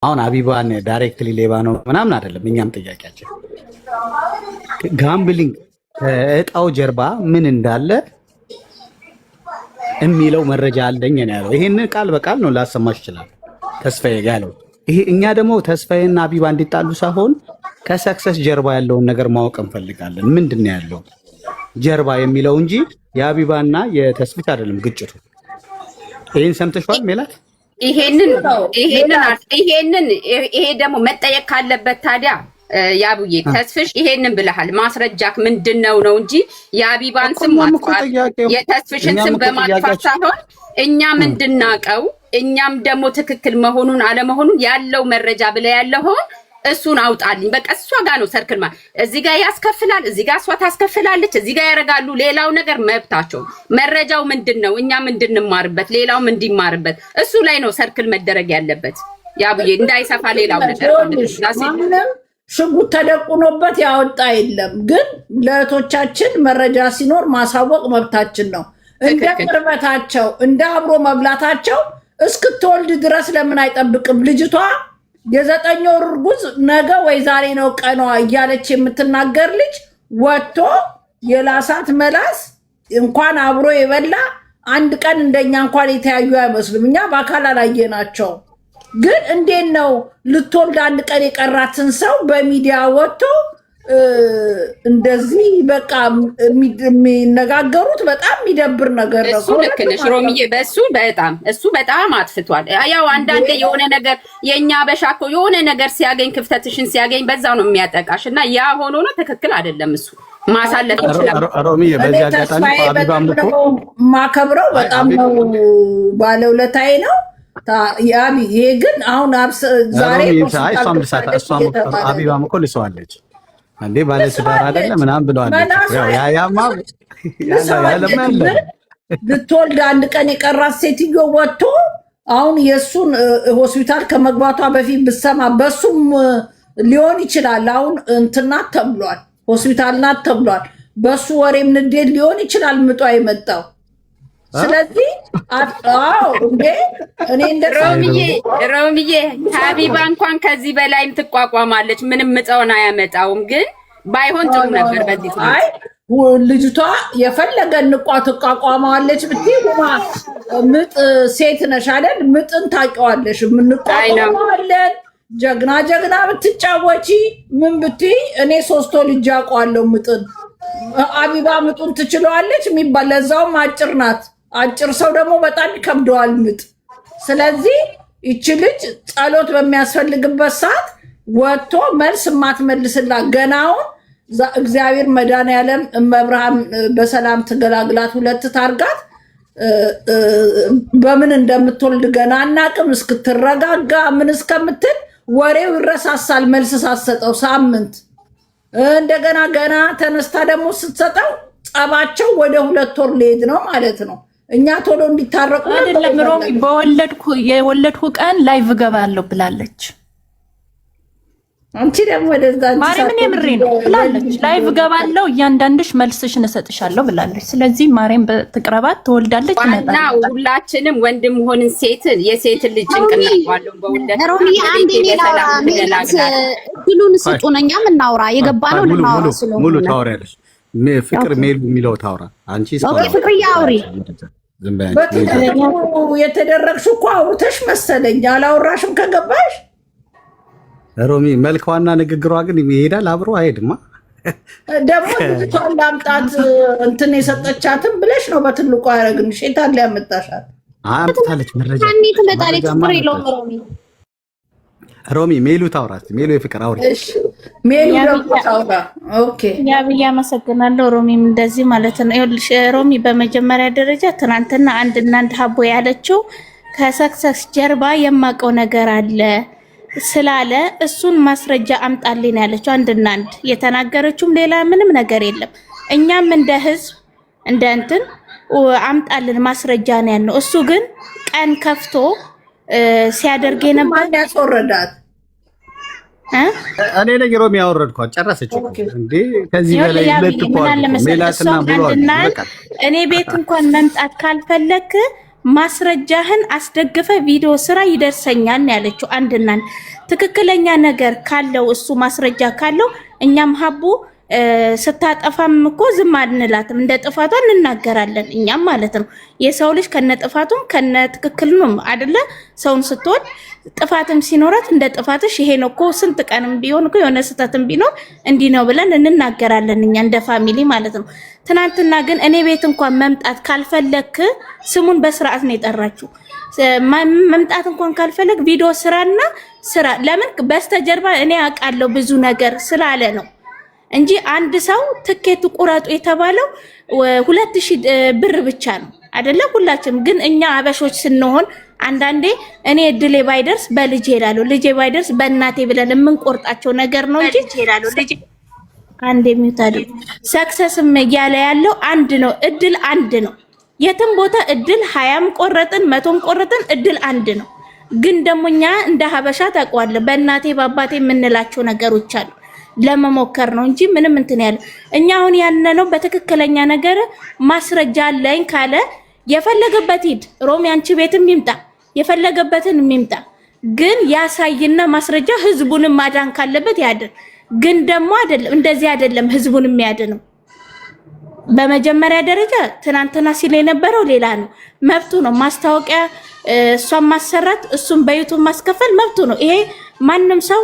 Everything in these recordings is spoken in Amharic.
አሁን አቢባን ዳይሬክትሊ ሌባ ነው ምናምን አይደለም። እኛም ጥያቄያችን ጋምብሊንግ ከእጣው ጀርባ ምን እንዳለ የሚለው መረጃ አለኝ ነው ያለው። ይሄን ቃል በቃል ነው ላሰማሽ ይችላል ተስፋዬ ያለው። ይሄ እኛ ደግሞ ተስፋዬና አቢባ እንዲጣሉ ሳይሆን ከሰክሰስ ጀርባ ያለውን ነገር ማወቅ እንፈልጋለን። ምንድነው ያለው ጀርባ የሚለው እንጂ የአቢባና የተስፍሽ አይደለም ግጭቱ። ይሄን ሰምተሽዋል ሜላት? ይሄ ደግሞ መጠየቅ ካለበት ታዲያ ያቡዬ ተስፍሽ ይሄንን ብለሃል። ማስረጃክ ምንድነው ነው እንጂ የአቢባን ስም ማጥፋት የተስፍሽን ስም በማጥፋት ሳይሆን እኛ ምንድናቀው እኛም ደግሞ ትክክል መሆኑን አለመሆኑን ያለው መረጃ ብለ ያለው እሱን አውጣልኝ። በቃ እሷ ጋር ነው ሰርክል ማለት እዚህ ጋር ያስከፍላል፣ እዚህ ጋር እሷ ታስከፍላለች፣ እዚህ ጋር ያረጋሉ። ሌላው ነገር መብታቸው። መረጃው ምንድነው? እኛም እንድንማርበት ሌላውም እንዲማርበት እሱ ላይ ነው ሰርክል መደረግ ያለበት። ያቡዬ እንዳይሰፋ ሌላው ነገር ሽጉጥ ተደቁኖበት ያወጣ የለም። ግን ለእህቶቻችን መረጃ ሲኖር ማሳወቅ መብታችን ነው። እንደ ቅርበታቸው እንደ አብሮ መብላታቸው እስክትወልድ ድረስ ለምን አይጠብቅም? ልጅቷ የ9 ወር እርጉዝ ነገ ወይ ዛሬ ነው ቀኗ እያለች የምትናገር ልጅ ወጥቶ የላሳት መላስ እንኳን አብሮ የበላ አንድ ቀን እንደኛ እንኳን የተያዩ አይመስሉም። እኛ በአካል አላየናቸው። ግን እንዴት ነው ልትወልድ አንድ ቀን የቀራትን ሰው በሚዲያ ወጥቶ እንደዚህ በቃ የሚነጋገሩት? በጣም የሚደብር ነገር ነው። እሱ ልክ ነሽ ሮሚዬ፣ እሱ በጣም አጥፍቷል። ያው አንዳንዴ የሆነ ነገር የኛ በሻኮ የሆነ ነገር ሲያገኝ ክፍተትሽን ሲያገኝ በዛው ነው የሚያጠቃሽ እና ያ ሆኖ ነው ትክክል አይደለም። እሱ ማሳለፍ ይችላል። ሮሚዬ በዚህ አጋጣሚ አቢባም እኮ ማከብረው በጣም ነው፣ ባለውለታዬ ነው። ይሄ ግን አሁን ዛሬ አቢባም እኮ ልሰዋለች እንዴ ባለትዳር አይደለ ምናምን ብለዋለች። ያማ ልትወልድ አንድ ቀን የቀራት ሴትዮ ወጥቶ አሁን የእሱን ሆስፒታል ከመግባቷ በፊት ብሰማ በሱም ሊሆን ይችላል። አሁን እንትናት ተብሏል፣ ሆስፒታል ናት ተብሏል። በሱ ወሬም ንዴት ሊሆን ይችላል ምጧ የመጣው። ስለዚህ እንዴ እኔ እንደ ሮሚዬ ሀቢባ እንኳን ከዚህ በላይም ትቋቋማለች። ምንም ምጣውን አያመጣውም። ግን ባይሆን ጥሩ ነበር። በዚህ አይ ልጅቷ የፈለገ እንቋ ትቋቋማለች ብትይ ምጥ ሴት ነሽ አይደል? ምጥን ታውቂዋለሽ። የምንቋቋማለን ጀግና ብትጫወቺ ምን ብትይ እኔ 3 ልጅ አውቀዋለሁ ምጥን። አቢባ ምጡን ትችለዋለች የሚባል ለዛውም አጭር ናት። አጭር ሰው ደግሞ በጣም ይከብደዋል ምጥ። ስለዚህ ይቺ ልጅ ጸሎት በሚያስፈልግበት ሰዓት ወጥቶ መልስ ማትመልስላት ገናውን እግዚአብሔር መድኃኒዓለም እመብርሃን በሰላም ትገላግላት፣ 2 ታርጋት። በምን እንደምትወልድ ገና አናቅም። እስክትረጋጋ ምን እስከምትል ወሬው ይረሳሳል። መልስ ሳትሰጠው ሳምንት እንደገና ገና ተነስታ ደግሞ ስትሰጠው ጸባቸው ወደ 2 ወር ሊሄድ ነው ማለት ነው። እኛ ቶሎ እንዲታረቁ አይደለም። ሮሚ የወለድኩ ቀን ላይቭ ገባለሁ ብላለች። አንቺ ደግሞ ወደዛ ማርያምን የምሬ ነው ብላለች። ላይቭ ገባለሁ እያንዳንድሽ መልስሽን እሰጥሻለሁ ብላለች። ስለዚህ ማርያም በትቅረባት ትወልዳለች። እና ሁላችንም ወንድም ሆንን የሴት ልጅ ጭንቅላት ባለው በወለድ ሮሚ አንዴ ሌላ እድሉን ስጡን፣ እኛም እናውራ። የገባ ነው ልናወራ ስለሆነ ሙሉ ታወሪያለሽ። ፍቅር ሜሉ የሚለው ታውራ አንቺ ፍቅር ያውሪ። የተደረግሽ እኮ አውርተሽ መሰለኝ። አላወራሽም ከገባሽ። ሮሚ መልኳና ንግግሯ ግን ይሄዳል አብሮ አይሄድማ። ደግሞ ልጅቷን ላምጣት እንትን የሰጠቻትን ብለሽ ነው በትልቁ ያደረግንሽ። የታለ ያመጣሻት? አምጥታለች መረጃ ትመጣለች። ፍቅር የለውም ሮሚ ሜሉ ታውራት። ሜሉ የፍቅር አውሪ። እሺ ሜሉ ደግሞ ታውራ። ኦኬ ያብዬ አመሰግናለሁ። ሮሚም እንደዚህ ማለት ነው። ይኸውልሽ ሮሚ በመጀመሪያ ደረጃ ትናንትና አንድ ሀቦ ያለችው ከሰክሰስ ጀርባ የማውቀው ነገር አለ ስላለ እሱን ማስረጃ አምጣልኝ ያለችው አንድ የተናገረችውም ሌላ ምንም ነገር የለም። እኛም እንደ ህዝብ እንደ እንትን አምጣልን ማስረጃ ነው ያለው። እሱ ግን ቀን ከፍቶ ሲያደርግ የነበር ያስወረዳት እኔ ላይ ሮሚ ያወረድኳት ጨረሰች እንዴ። ከዚህ በላይ ለጥቋል ሜላትና ብሏል። እኔ ቤት እንኳን መምጣት ካልፈለክ ማስረጃህን አስደግፈ ቪዲዮ ስራ ይደርሰኛል ያለችው። አንድና ትክክለኛ ነገር ካለው እሱ ማስረጃ ካለው እኛም ሀቡ ስታጠፋም እኮ ዝም አንላትም፣ እንደ ጥፋቷ እንናገራለን እኛም ማለት ነው። የሰው ልጅ ከነ ጥፋቱም ከነ ትክክል ነው አይደለ? ሰውን ስትወድ ጥፋትም ሲኖራት እንደ ጥፋትሽ ይሄ ነው እኮ ስንት ቀንም ቢሆን እኮ የሆነ ስህተትም ቢኖር እንዲህ ነው ብለን እንናገራለን እኛ እንደ ፋሚሊ ማለት ነው። ትናንትና ግን እኔ ቤት እንኳን መምጣት ካልፈለክ ስሙን በስርዓት ነው የጠራችው። መምጣት እንኳን ካልፈለክ ቪዲዮ ስራና ስራ ለምን በስተጀርባ እኔ አውቃለሁ ብዙ ነገር ስላለ ነው እንጂ አንድ ሰው ትኬት ቁረጡ የተባለው 2000 ብር ብቻ ነው አይደለ? ሁላችንም ግን እኛ አበሾች ስንሆን አንዳንዴ እኔ እድሌ ባይደርስ በልጄ እላለሁ፣ ልጄ ባይደርስ በእናቴ ብለን የምንቆርጣቸው ነገር ነው እንጂ አንድ የሚታዱ ሰክሰስም እያለ ያለው አንድ ነው። እድል አንድ ነው። የትም ቦታ እድል 20ም ቆረጥን 100ም ቆረጥን እድል አንድ ነው። ግን ደግሞ እኛ እንደ ሀበሻ ታውቀዋለህ በእናቴ በአባቴ የምንላቸው ነገሮች አሉ። ለመሞከር ነው እንጂ ምንም እንትን ያለ እኛ አሁን ያነነው በትክክለኛ ነገር ማስረጃ አለኝ ካለ የፈለገበት ሂድ። ሮሚ አንቺ ቤትም ይምጣ የፈለገበትን ይምጣ፣ ግን ያሳይና ማስረጃ ህዝቡንም ማዳን ካለበት ያድን። ግን ደግሞ አይደለም እንደዚህ አይደለም ህዝቡን የሚያድነው። በመጀመሪያ ደረጃ ትናንትና ሲል የነበረው ሌላ ነው። መብቱ ነው ማስታወቂያ እሷን ማሰራት እሱን በዩቱብ ማስከፈል መብቱ ነው። ይሄ ማንም ሰው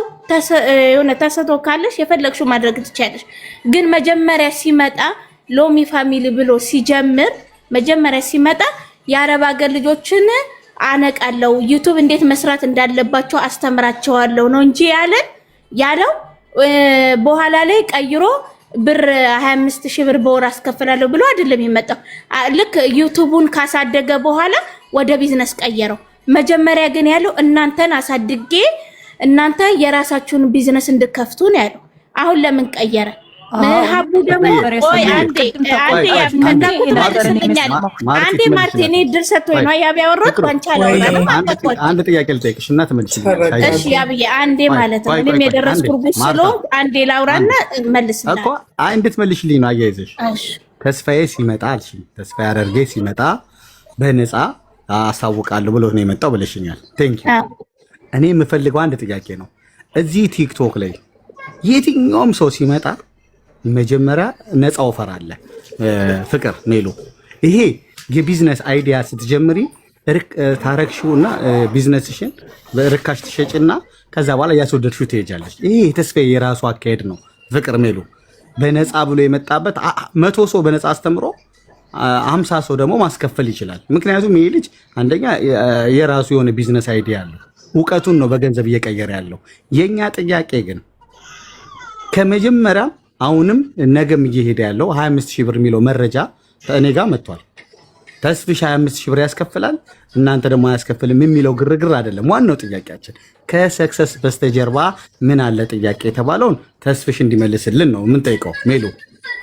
የሆነ ተሰቶ ካለሽ የፈለግሽው ማድረግ ትችያለሽ። ግን መጀመሪያ ሲመጣ ሎሚ ፋሚሊ ብሎ ሲጀምር መጀመሪያ ሲመጣ የአረብ ሀገር ልጆችን አነቃለው ዩቱብ እንዴት መስራት እንዳለባቸው አስተምራቸዋለሁ ነው እንጂ ያለው በኋላ ላይ ቀይሮ ብር 25000 ብር በወር አስከፍላለሁ ብሎ አይደለም የመጣው። ልክ ዩቱቡን ካሳደገ በኋላ ወደ ቢዝነስ ቀየረው። መጀመሪያ ግን ያለው እናንተን አሳድጌ እናንተ የራሳችሁን ቢዝነስ እንድከፍቱ ነው ያለው። አሁን ለምን ቀየረ? ሀቡ ደግሞ ቆይ አንዴ ማርቲኔ ድር ሰጥቶኝ ነው ያቢያወሩት ባንቻለው አንድ ጥያቄ ልጠይቅሽ እና ተመልሽልኝ። እሺ ያብዬ አንዴ ማለት ነው እኔም የደረስኩት ስለሆንኩ አንዴ ላውራና መልስልኝ እኮ እንድትመልሽልኝ ነው አያይዘሽ። ተስፋዬ ሲመጣ አልሽ ተስፋዬ አደርጌ ሲመጣ በነፃ አሳውቃለሁ ብሎ ነው የመጣው ብለሽኛል። ቴንክ ዩ። እኔ የምፈልገው አንድ ጥያቄ ነው። እዚህ ቲክቶክ ላይ የትኛውም ሰው ሲመጣ መጀመሪያ ነፃ ኦፈር አለ። ፍቅር ሜሉ ይሄ የቢዝነስ አይዲያ ስትጀምሪ ታረክሽውና ቢዝነስሽን በርካሽ ትሸጭና ከዛ በኋላ ያስወደድሽው ትሄጃለሽ። ይሄ የተስፋዬ የራሱ አካሄድ ነው። ፍቅር ሜሉ በነፃ ብሎ የመጣበት 100 ሰው በነፃ አስተምሮ 50 ሰው ደግሞ ማስከፈል ይችላል። ምክንያቱም ይሄ ልጅ አንደኛ የራሱ የሆነ ቢዝነስ አይዲያ አለው። እውቀቱን ነው በገንዘብ እየቀየረ ያለው። የኛ ጥያቄ ግን ከመጀመሪያ አሁንም ነገም እየሄደ ያለው 25000 ብር የሚለው መረጃ እኔ ጋር መጥቷል። ተስፍሽ 25000 ብር ያስከፍላል እናንተ ደግሞ አያስከፍልም የሚለው ግርግር አይደለም። ዋናው ጥያቄያችን ከሰክሰስ በስተጀርባ ምን አለ ጥያቄ የተባለውን ተስፍሽ እንዲመልስልን ነው የምንጠይቀው። ሜሉ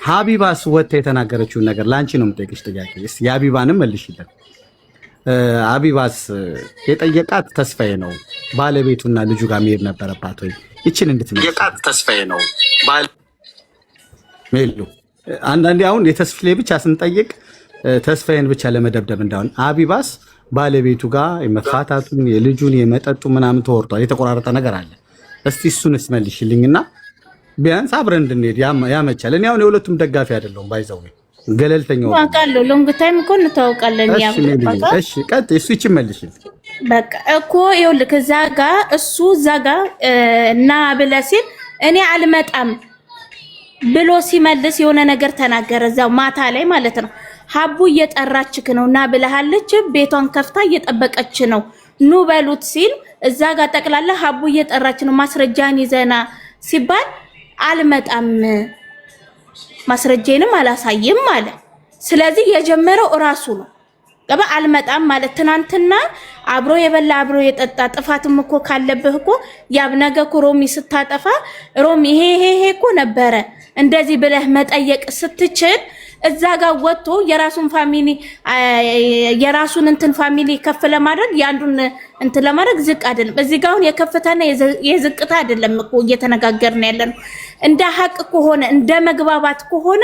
ሀቢባስ ወጥታ የተናገረችውን ነገር ላንቺ ነው የምጠይቅሽ ጥያቄ። እስቲ የሀቢባንም መልሽልን። ሀቢባስ የጠየቃት ተስፋዬ ነው ባለቤቱና ልጁ ጋር መሄድ ነበረባት ወይ? ይችን እንድትመልስ የጠየቃት ተስፋዬ ነው ሜሉ። አንዳንዴ አሁን የተስፋዬ ላይ ብቻ ስንጠይቅ ተስፋዬን ብቻ ለመደብደብ እንዳውን ሀቢባስ ባለቤቱ ጋር የመፋታቱን የልጁን የመጠጡ ምናምን ተወርቷል። የተቆራረጠ ነገር አለ። እስቲ እሱንስ መልሽልኝና ቢያንስ አብረን እንድንሄድ ያመቻል። እኔ አሁን የሁለቱም ደጋፊ አይደለሁም። ባይዘው ገለልተኛው አውቃለሁ። ሎንግ ታይም እኮ እንተዋወቃለን። እሺ ቀጥ እሱ ይችን መልሽልኝ። በቃ እኮ ይኸውልህ እዛ ጋር እሱ እዛ ጋር እና ብለህ ሲል እኔ አልመጣም ብሎ ሲመልስ የሆነ ነገር ተናገረ። እዛው ማታ ላይ ማለት ነው። ሀቡ እየጠራችክ ነው እና ብለሃለች። ቤቷን ከፍታ እየጠበቀች ነው ኑ በሉት ሲል እዛ ጋር ጠቅላላ ሀቡ እየጠራች ነው ማስረጃን ይዘና ሲባል አልመጣም ማስረጃዬንም አላሳይም አለ። ስለዚህ የጀመረው እራሱ ነው። ገባ አልመጣም ማለት ትናንትና አብሮ የበላ አብሮ የጠጣ ጥፋትም እኮ ካለብህ እኮ ያብነገ እኮ ሮሚ ስታጠፋ ሮሚ ይሄ እኮ ነበረ እንደዚህ ብለህ መጠየቅ ስትችል እዛ ጋር ወጥቶ የራሱን ፋሚሊ የራሱን እንትን ፋሚሊ ከፍ ለማድረግ ያንዱን እንትን ለማድረግ ዝቅ አይደለም። እዚህ ጋር አሁን የከፍታና የዝቅታ አይደለም እኮ እየተነጋገርን ያለነው። እንደ ሀቅ ከሆነ እንደ መግባባት ከሆነ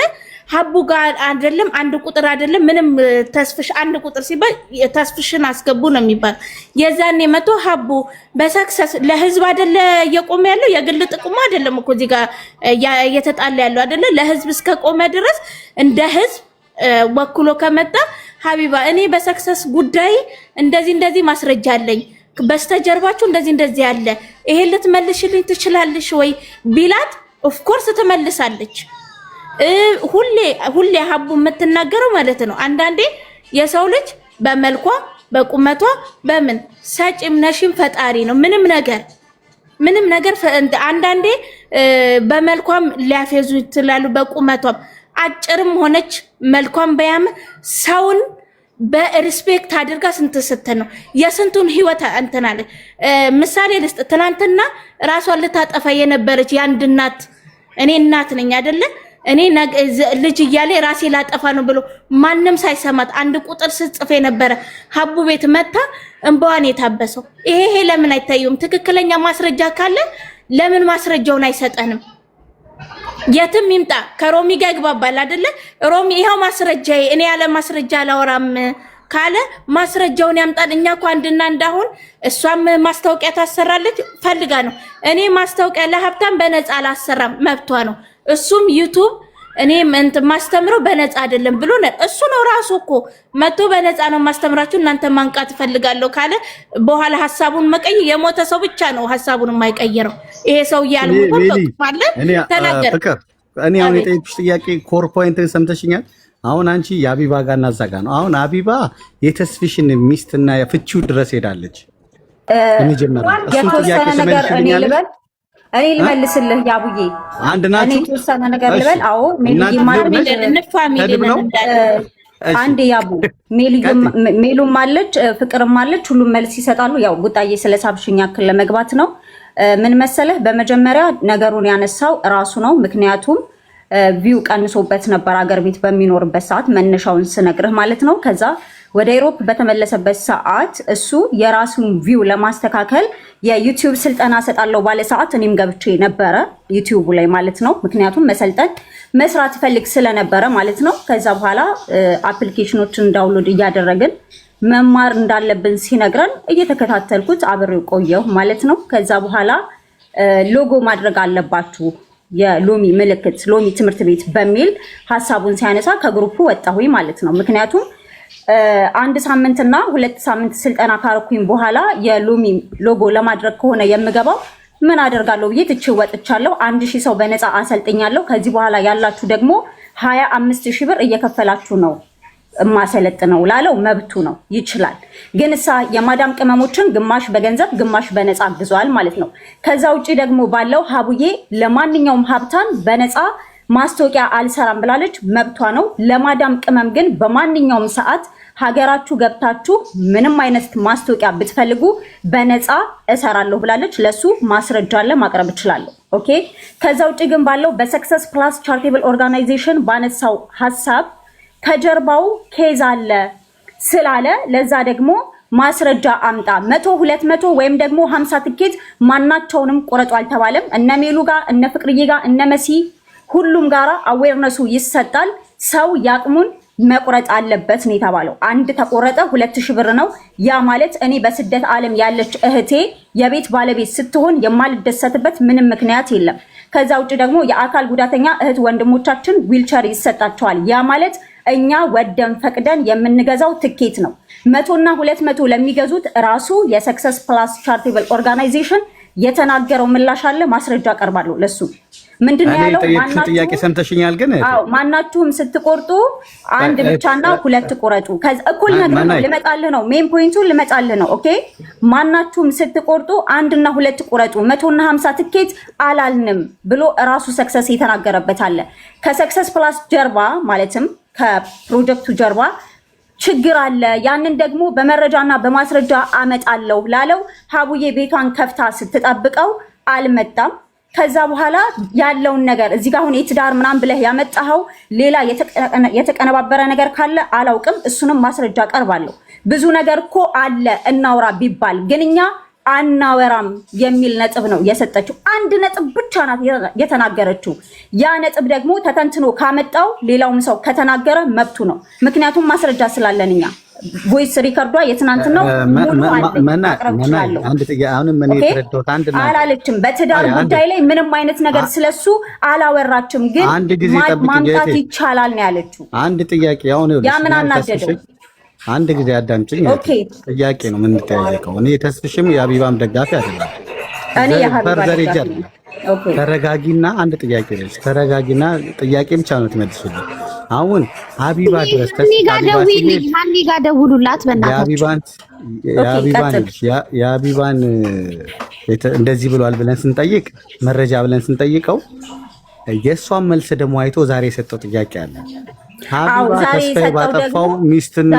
ሀቡ ጋር አይደለም አንድ ቁጥር አይደለም ምንም ተስፍሽ አንድ ቁጥር ሲባል ተስፍሽን አስገቡ ነው የሚባል። የዛኔ መቶ ሀቡ በሰክሰስ ለህዝብ አይደለ እየቆመ ያለው የግል ጥቅሙ አይደለም እኮ እዚህ ጋር እየተጣለ ያለው አይደለ ለህዝብ እስከቆመ ድረስ እንደ ህዝብ ወክሎ ከመጣ ሀቢባ እኔ በሰክሰስ ጉዳይ እንደዚህ ማስረጃ አለኝ በስተጀርባችሁ እንደዚህ ያለ ይሄ ልትመልሽልኝ ትችላለሽ ወይ ቢላት ኦፍ ኮርስ ትመልሳለች። ሁሌ ሀቡ የምትናገረው ማለት ነው አንዳንዴ የሰው ልጅ በመልኳ በቁመቷ በምን ሰጪም ነሽም ፈጣሪ ነው ምንም ነገር አንዳንዴ በመልኳም ሊያፈዙ ይችላሉ በቁመቷም አጭርም ሆነች መልኳም በያም ሰውን በሪስፔክት አድርጋ ስንት ነው የስንቱን ህይወት አንተናለ ምሳሌ ልስጥ ትናንትና ራሷን ልታጠፋ የነበረች ያንድ እናት እኔ እናት ነኝ አይደለ እኔ ልጅ እያለ ራሴ ላጠፋ ነው ብሎ ማንንም ሳይሰማት አንድ ቁጥር ስጽፍ የነበረ ሀቡ ቤት መታ እንባዋን የታበሰው ይሄ ለምን አይታዩም? ትክክለኛ ማስረጃ ካለ ለምን ማስረጃውን አይሰጠንም? የትም ይምጣ ከሮሚ ጋር ይግባባል አይደለ? ሮሚ ይሄው ማስረጃዬ እኔ ያለ ማስረጃ አላወራም ካለ ማስረጃውን ያምጣል። እኛ እኮ አንድና እንዳሁን እሷም ማስታወቂያ ታሰራለች ፈልጋ ነው። እኔ ማስታወቂያ ለሀብታም በነፃ አላሰራም መብቷ ነው። እሱም ዩቲዩብ እኔ ማስተምረው በነፃ አይደለም ብሎ ነው። እሱ ነው ራሱ እኮ መጥቶ በነፃ ነው ማስተምራችሁ እናንተ ማንቃት ፈልጋለሁ ካለ በኋላ ሐሳቡን መቀየር የሞተ ሰው ብቻ ነው ሐሳቡን የማይቀየረው። ይሄ ሰው ያልሞተ ማለት ተናገረ። እኔ አሁን የጠየኩሽ ጥያቄ ኮር ፖይንትን ሰምተሽኛል። አሁን አንቺ የአቢባ ጋር እናዛጋ ነው። አሁን አቢባ የተስፍሽን ሚስትና የፍቺው ድረስ ሄዳለች። የተወሰነ ነገር እኔ ልመልስልህ ያቡዬ አንድ ናችሁ። እኔ የተወሰነ ነገር ልበል። አዎ አንድ ያቡ ሜሉም አለች ፍቅርም አለች። ሁሉም መልስ ይሰጣሉ። ያው ጉጣዬ ስለሳብሽኝ ያክል ለመግባት ነው። ምን መሰለህ፣ በመጀመሪያ ነገሩን ያነሳው ራሱ ነው። ምክንያቱም ቪው ቀንሶበት ነበር አገር ቤት በሚኖርበት ሰዓት መነሻውን ስነግርህ ማለት ነው። ከዛ ወደ ኢሮፕ በተመለሰበት ሰዓት እሱ የራሱን ቪው ለማስተካከል የዩቲዩብ ስልጠና ሰጣለው ባለ ሰዓት እኔም ገብቼ ነበረ ዩቲዩብ ላይ ማለት ነው። ምክንያቱም መሰልጠን መስራት ፈልግ ስለነበረ ማለት ነው። ከዛ በኋላ አፕሊኬሽኖችን ዳውንሎድ እያደረግን መማር እንዳለብን ሲነግረን እየተከታተልኩት አብሬው ቆየሁ ማለት ነው። ከዛ በኋላ ሎጎ ማድረግ አለባችሁ የሎሚ ምልክት ሎሚ ትምህርት ቤት በሚል ሐሳቡን ሲያነሳ ከግሩፑ ወጣሁኝ ማለት ነው። ምክንያቱም አንድ ሳምንትና 2 ሳምንት ስልጠና ካረኩኝ በኋላ የሎሚ ሎጎ ለማድረግ ከሆነ የምገባው ምን አደርጋለሁ ብዬ ትቼ ወጥቻለሁ። 1000 ሰው በነፃ አሰልጥኛለሁ። ከዚህ በኋላ ያላችሁ ደግሞ 25000 ብር እየከፈላችሁ ነው ማሰለጥነው ላለው መብቱ ነው፣ ይችላል። ግን እሳ የማዳም ቅመሞችን ግማሽ በገንዘብ ግማሽ በነፃ አግዟል ማለት ነው። ከዛ ውጪ ደግሞ ባለው ሀቡዬ ለማንኛውም ሀብታም በነፃ ማስታወቂያ አልሰራም ብላለች፣ መብቷ ነው። ለማዳም ቅመም ግን በማንኛውም ሰዓት ሀገራችሁ ገብታችሁ ምንም አይነት ማስታወቂያ ብትፈልጉ በነፃ እሰራለሁ ብላለች። ለሱ ማስረጃ አለ ማቅረብ እችላለሁ። ኦኬ። ከዛ ውጪ ግን ባለው በሰክሰስ ፕላስ ቻሪቴብል ኦርጋናይዜሽን ባነሳው ሐሳብ ከጀርባው ኬዝ አለ ስላለ ለዛ ደግሞ ማስረጃ አምጣ 100 200 ወይም ደግሞ 50 ትኬት ማናቸውንም ቆረጡ አልተባለም። እነ ሜሉ ጋር እነ ፍቅርዬ ጋር እነ መሲ ሁሉም ጋራ አዌርነሱ ይሰጣል። ሰው ያቅሙን መቁረጥ አለበት ነው የተባለው። አንድ ተቆረጠ 2000 ብር ነው። ያ ማለት እኔ በስደት ዓለም ያለች እህቴ የቤት ባለቤት ስትሆን የማልደሰትበት ምንም ምክንያት የለም። ከዛ ውጭ ደግሞ የአካል ጉዳተኛ እህት ወንድሞቻችን ዊልቸር ይሰጣቸዋል። ያ ማለት እኛ ወደን ፈቅደን የምንገዛው ትኬት ነው። 100 እና 200 ለሚገዙት ራሱ የሰክሰስ ፕላስ ቻሪቴብል ኦርጋናይዜሽን የተናገረው ምላሽ አለ። ማስረጃ አቀርባለሁ ለሱ። ምንድነው ያለው? ጥያቄ ሰምተሽኛል። ግን ማናችሁም ስትቆርጡ አንድ ብቻና 2 ቁረጡ። ከዛ እኩል ነገር ነው። ልመጣልህ ነው ሜን ፖይንቱን ልመጣልህ ነው። ኦኬ። ማናችሁም ስትቆርጡ 1 እና 2 ቁረጡ 100 እና 50 ትኬት አላልንም ብሎ ራሱ ሰክሰስ የተናገረበት አለ። ከሰክሰስ ፕላስ ጀርባ ማለትም ከፕሮጀክቱ ጀርባ ችግር አለ። ያንን ደግሞ በመረጃና በማስረጃ አመጣለሁ ላለው ሀቡዬ ቤቷን ከፍታ ስትጠብቀው አልመጣም። ከዛ በኋላ ያለውን ነገር እዚህ ጋር አሁን የትዳር ምናምን ብለህ ያመጣኸው ሌላ የተቀነባበረ ነገር ካለ አላውቅም። እሱንም ማስረጃ ቀርባለሁ። ብዙ ነገር እኮ አለ እናውራ ቢባል ግን እኛ አናወራም የሚል ነጥብ ነው የሰጠችው። አንድ ነጥብ ብቻ ናት የተናገረችው። ያ ነጥብ ደግሞ ተተንትኖ ካመጣው ሌላውም ሰው ከተናገረ መብቱ ነው። ምክንያቱም ማስረጃ ስላለን እኛ ቮይስ ሪከርዷ የትናንትናው ሙሉ አላለችም። በትዳር ጉዳይ ላይ ምንም አይነት ነገር ስለሱ አላወራችም። ግን ማምጣት ይቻላል ነው ያለችው። አንድ ጥያቄ አሁን ያ ምን አናደደው? አንድ ጊዜ አዳምጪኝ። ጥያቄ ነው ምን ተጠያየቀው። እኔ ተስፍሽም የአቢባም ደጋፊ አይደለም። እኔ የሀቢባ ተረጋጊና አንድ ጥያቄ ነው። ተረጋጊና ጥያቄ ብቻ ነው ትመልሽልኝ። አሁን ሀቢባ ድረስ ማን ጋር ደውሉላት በእናታችሁ የሀቢባን እንደዚህ ብሏል ብለን ስንጠይቅ መረጃ ብለን ስንጠይቀው የእሷን መልስ ደግሞ አይቶ ዛሬ የሰጠው ጥያቄ አለ። ሀቢባ ተስፋዬ ባጠፋው ሚስትና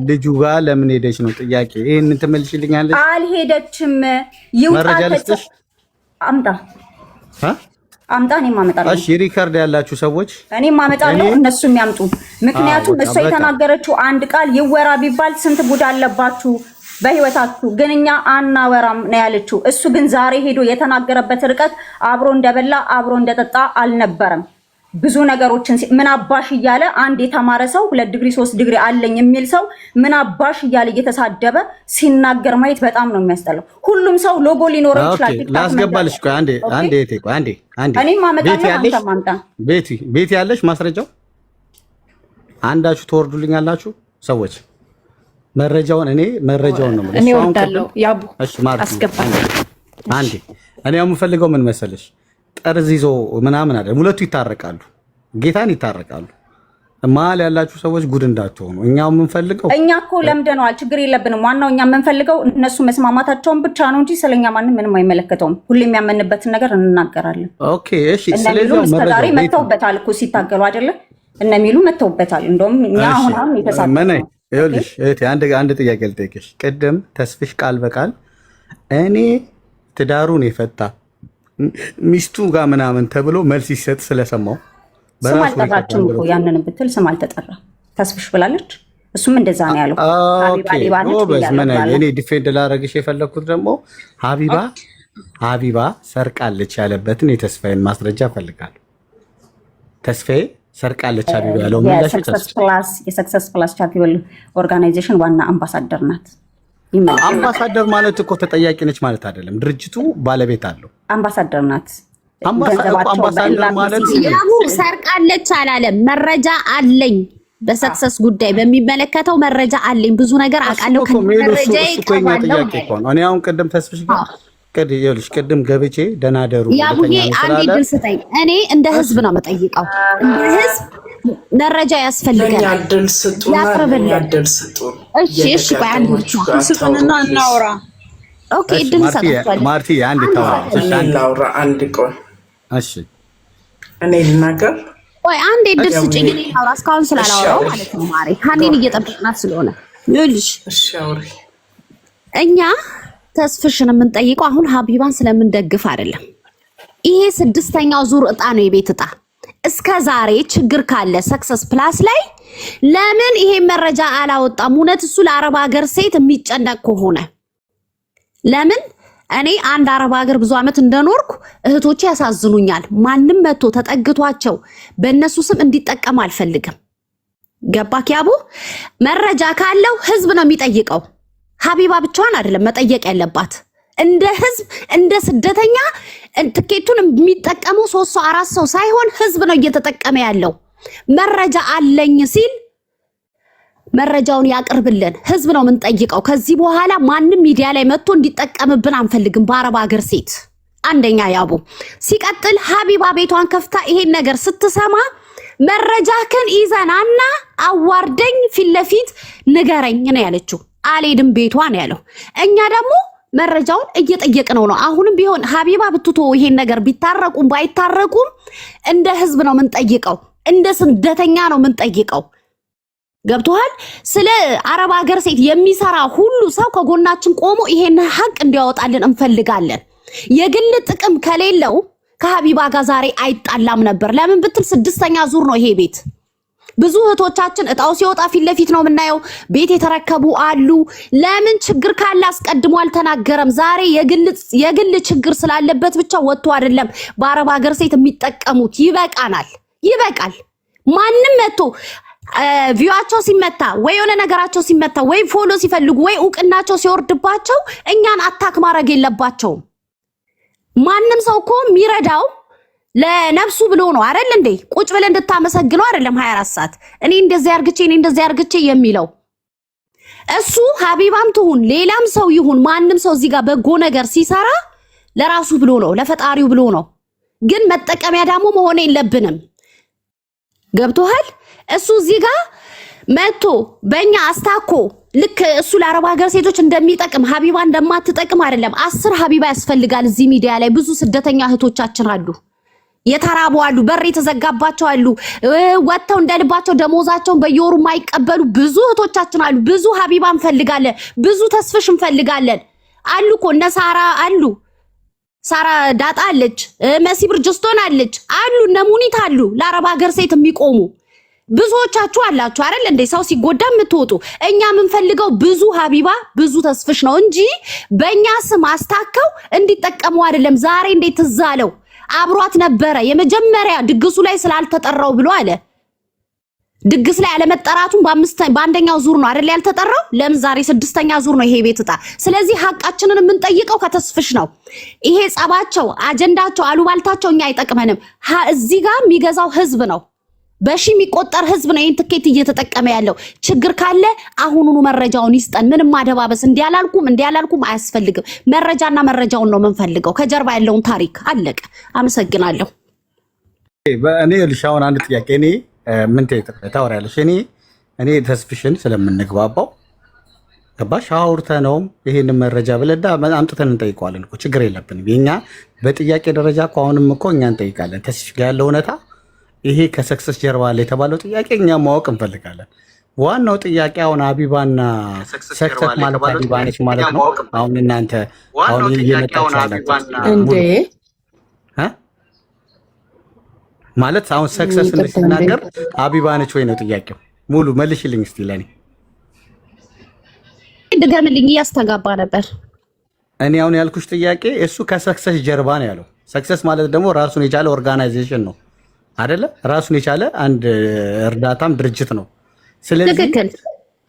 ልጁ ጋር ለምን ሄደች ነው ጥያቄ። ይሄንን ትመልሽልኛለሽ? አልሄደችም። መረጃ ልስጥሽ? አምጣ እኔም አመጣለሁ። እሺ ሪከርድ ያላችሁ ሰዎች እኔም አመጣለሁ፣ እነሱም ያምጡ። ምክንያቱም እሷ የተናገረችው አንድ ቃል ይወራ ቢባል ስንት ጉድ አለባችሁ በህይወታችሁ። ግን እኛ አናወራም ነው ያለችው። እሱ ግን ዛሬ ሄዶ የተናገረበት ርቀት አብሮ እንደበላ አብሮ እንደጠጣ አልነበረም። ብዙ ነገሮችን ምን አባሽ እያለ አንድ የተማረ ሰው 2 ዲግሪ 3 ዲግሪ አለኝ የሚል ሰው ምን አባሽ እያለ እየተሳደበ ሲናገር ማየት በጣም ነው የሚያስጠላው። ሁሉም ሰው ሎጎ ሊኖረው ይችላል። ላስገባልሽ። ቆይ አንዴ እኔም አመጣለሁ። አንተ ማምጣ። ቤት ያለሽ ማስረጃው አንዳችሁ ተወርዱልኛላችሁ ሰዎች መረጃውን ነው እኔ ወርዳለሁ። ያቡ አስገባ። አንዴ እኔ የምፈልገው ምን መሰለሽ ጠርዝ ይዞ ምናምን አይደለም። ሁለቱ ይታረቃሉ፣ ጌታን ይታረቃሉ። መሀል ያላችሁ ሰዎች ጉድ እንዳትሆኑ። እኛው የምንፈልገው እኛ እኮ ለምደነዋል፣ ችግር የለብንም። ዋናው እኛ የምንፈልገው እነሱ መስማማታቸውን ብቻ ነው እንጂ ስለኛ ማንም ምንም አይመለከተውም። ሁሌም የሚያመንበትን ነገር እንናገራለን። ኦኬ እሺ። ስለዚህ መረጃ መተውበታል እኮ ሲታገሉ አይደለ እነሚሉ መተውበታል። እንደውም እኛ አሁን የተሳተፈ ይኸውልሽ እህቴ አንድ ጥያቄ ልጠይቅሽ። ቅድም ተስፍሽ ቃል በቃል እኔ ትዳሩን የፈታ ሚስቱ ጋር ምናምን ተብሎ መልስ ይሰጥ ስለሰማው ስም አልጠራችም እኮ ያንን ብትል ስም አልተጠራ ተስፍሽ ብላለች። እሱም እንደዛ ነው ያለው። እኔ ዲፌንድ ላደርግሽ የፈለግኩት ደግሞ ሀቢባ ሰርቃለች ያለበትን የተስፋዬን ማስረጃ እፈልጋለሁ። ተስፋዬ ሰርቃለች ሀቢባ ያለው የሰክሰስ ፕላስ ቻሪቴብል ኦርጋናይዜሽን ዋና አምባሳደር ናት። አምባሳደር ማለት እኮ ተጠያቂ ነች ማለት አይደለም። ድርጅቱ ባለቤት አለው። አምባሳደር ናት። አምባሳደር ማለት ሰርቃለች አላለም። መረጃ አለኝ፣ በሰክሰስ ጉዳይ በሚመለከተው መረጃ አለኝ። ብዙ ነገር አውቃለሁ። ከመረጃ ይቀርባለሁ። እኔ አሁን ቅድም ተስፍሽ ቅድም ገብቼ ደናደሩ ያቡዬ አንዴ ድል ስጠኝ። እኔ እንደ ህዝብ ነው የምጠይቀው። እንደ ህዝብ መረጃ ያስፈልጋል። እሺ ቆይ አንዴ ስጡንና እናውራ። ኦኬ ድል ሰጥቷል። ማርቲ አንዴ ታውራ አንድ ቆይ እሺ እኔ ልናገር። ቆይ አንዴ ድል ስጪኝ። እኔ አውራ እስካሁን ስላላወራው ማለት ነው። ማሪ ሀኒን እየጠበቅናት ስለሆነ ይኸውልሽ፣ እሺ አውሪ። እኛ ተስፍሽን የምንጠይቀው አሁን ሀቢባን ስለምንደግፍ አይደለም። ይሄ 6ኛው ዙር እጣ ነው፣ የቤት እጣ። እስከ ዛሬ ችግር ካለ ሰክሰስ ፕላስ ላይ ለምን ይሄ መረጃ አላወጣም? እውነት እሱ ለአረብ ሀገር ሴት የሚጨነቅ ከሆነ ለምን? እኔ አንድ አረብ ሀገር ብዙ ዓመት እንደኖርኩ እህቶቼ ያሳዝኑኛል። ማንም መጥቶ ተጠግቷቸው በእነሱ ስም እንዲጠቀም አልፈልግም። ገባክ ያቡ? መረጃ ካለው ህዝብ ነው የሚጠይቀው። ሀቢባ ብቻዋን አይደለም መጠየቅ ያለባት። እንደ ህዝብ እንደ ስደተኛ ትኬቱን የሚጠቀመው 3 ሰው 4 ሰው ሳይሆን ህዝብ ነው እየተጠቀመ ያለው። መረጃ አለኝ ሲል መረጃውን ያቅርብልን። ህዝብ ነው የምንጠይቀው። ከዚህ በኋላ ማንም ሚዲያ ላይ መጥቶ እንዲጠቀምብን አንፈልግም በአረብ ሀገር ሴት። አንደኛ ያቡ። ሲቀጥል ሀቢባ ቤቷን ከፍታ ይሄን ነገር ስትሰማ መረጃክን ይዘናና አዋርደኝ ፊት ለፊት ንገረኝ ነው ያለችው። አልሄድም ቤቷ ነው ያለው። እኛ ደግሞ መረጃውን እየጠየቅነው ነው። አሁንም ቢሆን ሀቢባ ብትቶ ይሄን ነገር ቢታረቁም ባይታረቁም እንደ ህዝብ ነው የምንጠይቀው። እንደ ስደተኛ ነው የምንጠይቀው። ገብቶሃል? ስለ አረብ ሀገር ሴት የሚሰራ ሁሉ ሰው ከጎናችን ቆሞ ይሄን ሀቅ እንዲያወጣልን እንፈልጋለን። የግል ጥቅም ከሌለው ከሀቢባ ጋር ዛሬ አይጣላም ነበር። ለምን ብትል 6ኛ ዙር ነው ይሄ ቤት። ብዙ እህቶቻችን እጣው ሲወጣ ፊት ለፊት ነው የምናየው። ቤት የተረከቡ አሉ። ለምን ችግር ካለ አስቀድሞ አልተናገረም? ዛሬ የግል ችግር ስላለበት ብቻ ወጥቶ አይደለም በአረብ ሀገር ሴት የሚጠቀሙት። ይበቃናል፣ ይበቃል። ማንም መጥቶ ቪዋቸው ሲመታ ወይ የሆነ ነገራቸው ሲመታ ወይ ፎሎ ሲፈልጉ ወይ እውቅናቸው ሲወርድባቸው እኛን አታክ ማድረግ የለባቸውም። ማንም ሰው እኮ የሚረዳው ለነፍሱ ብሎ ነው አይደል እንዴ? ቁጭ ብለን እንድታመሰግነው አይደለም 24 ሰዓት እኔ እንደዚህ አርግቼ የሚለው እሱ። ሀቢባም ትሁን ሌላም ሰው ይሁን ማንም ሰው እዚህ ጋር በጎ ነገር ሲሰራ ለራሱ ብሎ ነው፣ ለፈጣሪው ብሎ ነው። ግን መጠቀሚያ ደግሞ መሆን የለብንም። ገብቶሃል? እሱ እዚህ ጋር መጥቶ በእኛ አስታኮ ልክ እሱ ለአረብ ሀገር ሴቶች እንደሚጠቅም ሀቢባ እንደማትጠቅም አይደለም። 10 ሀቢባ ያስፈልጋል። እዚህ ሚዲያ ላይ ብዙ ስደተኛ እህቶቻችን አሉ፣ የተራቡ አሉ፣ በር የተዘጋባቸው አሉ፣ ወጥተው እንደልባቸው ደሞዛቸውን በየወሩ የማይቀበሉ ብዙ እህቶቻችን አሉ። ብዙ ሀቢባ እንፈልጋለን፣ ብዙ ተስፍሽ እንፈልጋለን አሉ እኮ እነ ሳራ አሉ፣ ሳራ ዳጣ አለች፣ መሲ ብርጅስቶን አለች አሉ፣ እነ ሙኒት አሉ። ለአረብ ሀገር ሴት የሚቆሙ ብዙዎቻችሁ አላችሁ አይደል እንዴ? ሰው ሲጎዳ የምትወጡ። እኛ የምንፈልገው ብዙ ሀቢባ ብዙ ተስፍሽ ነው እንጂ በእኛ ስም አስታከው እንዲጠቀሙ አይደለም። ዛሬ እንዴት ትዝ አለው? አብሯት ነበረ የመጀመሪያ ድግሱ ላይ ስላልተጠራው ብሎ አለ። ድግስ ላይ አለመጠራቱን በአንደኛው ዙር ነው አይደል ያልተጠራው? ለምን ዛሬ 6ኛ ዙር ነው ይሄ ቤት ዕጣ። ስለዚህ ሀቃችንን የምንጠይቀው ከተስፍሽ ነው። ይሄ ጸባቸው፣ አጀንዳቸው፣ አሉባልታቸው እኛ አይጠቅመንም። እዚህ ጋር የሚገዛው ህዝብ ነው። በሺ የሚቆጠር ህዝብ ነው ይሄን ትኬት እየተጠቀመ ያለው። ችግር ካለ አሁኑኑ መረጃውን ይስጠን። ምንም ማደባበስ እንዲያላልኩም አያስፈልግም። መረጃና መረጃውን ነው የምንፈልገው፣ ከጀርባ ያለውን ታሪክ። አለቀ። አመሰግናለሁ። እኔ ልሻውን አንድ ጥያቄ እኔ ምን ታወሪያለሽ? እኔ ተስፍሽን ስለምንግባባው ገባሽ? አውርተነውም ይሄን መረጃ ብለዳ አምጥተን እንጠይቀዋለን እኮ ችግር የለብንም። የኛ በጥያቄ ደረጃ እኮ አሁንም እኮ እኛ እንጠይቃለን። ተስፍሽ ጋር ያለው እውነታ ይሄ ከሰክሰስ ጀርባ አለ የተባለው ጥያቄ እኛ ማወቅ እንፈልጋለን። ዋናው ጥያቄ አሁን ሀቢባና ሰክሰስ ማለት ሀቢባ ነች ማለት ነው። አሁን እናንተ አሁን እየመጣችሁ እንዴ ማለት አሁን ሰክሰስ እንደተናገር ሀቢባ ነች ወይ ነው ጥያቄው። ሙሉ መልሽልኝ እስቲ ለኔ ድገምልኝ። እያስተጋባ ነበር። እኔ አሁን ያልኩሽ ጥያቄ እሱ ከሰክሰስ ጀርባ ነው ያለው። ሰክሰስ ማለት ደግሞ ራሱን የቻለ ኦርጋናይዜሽን ነው አይደለ? ራሱን የቻለ አንድ እርዳታም ድርጅት ነው። ስለዚህ ትክክል።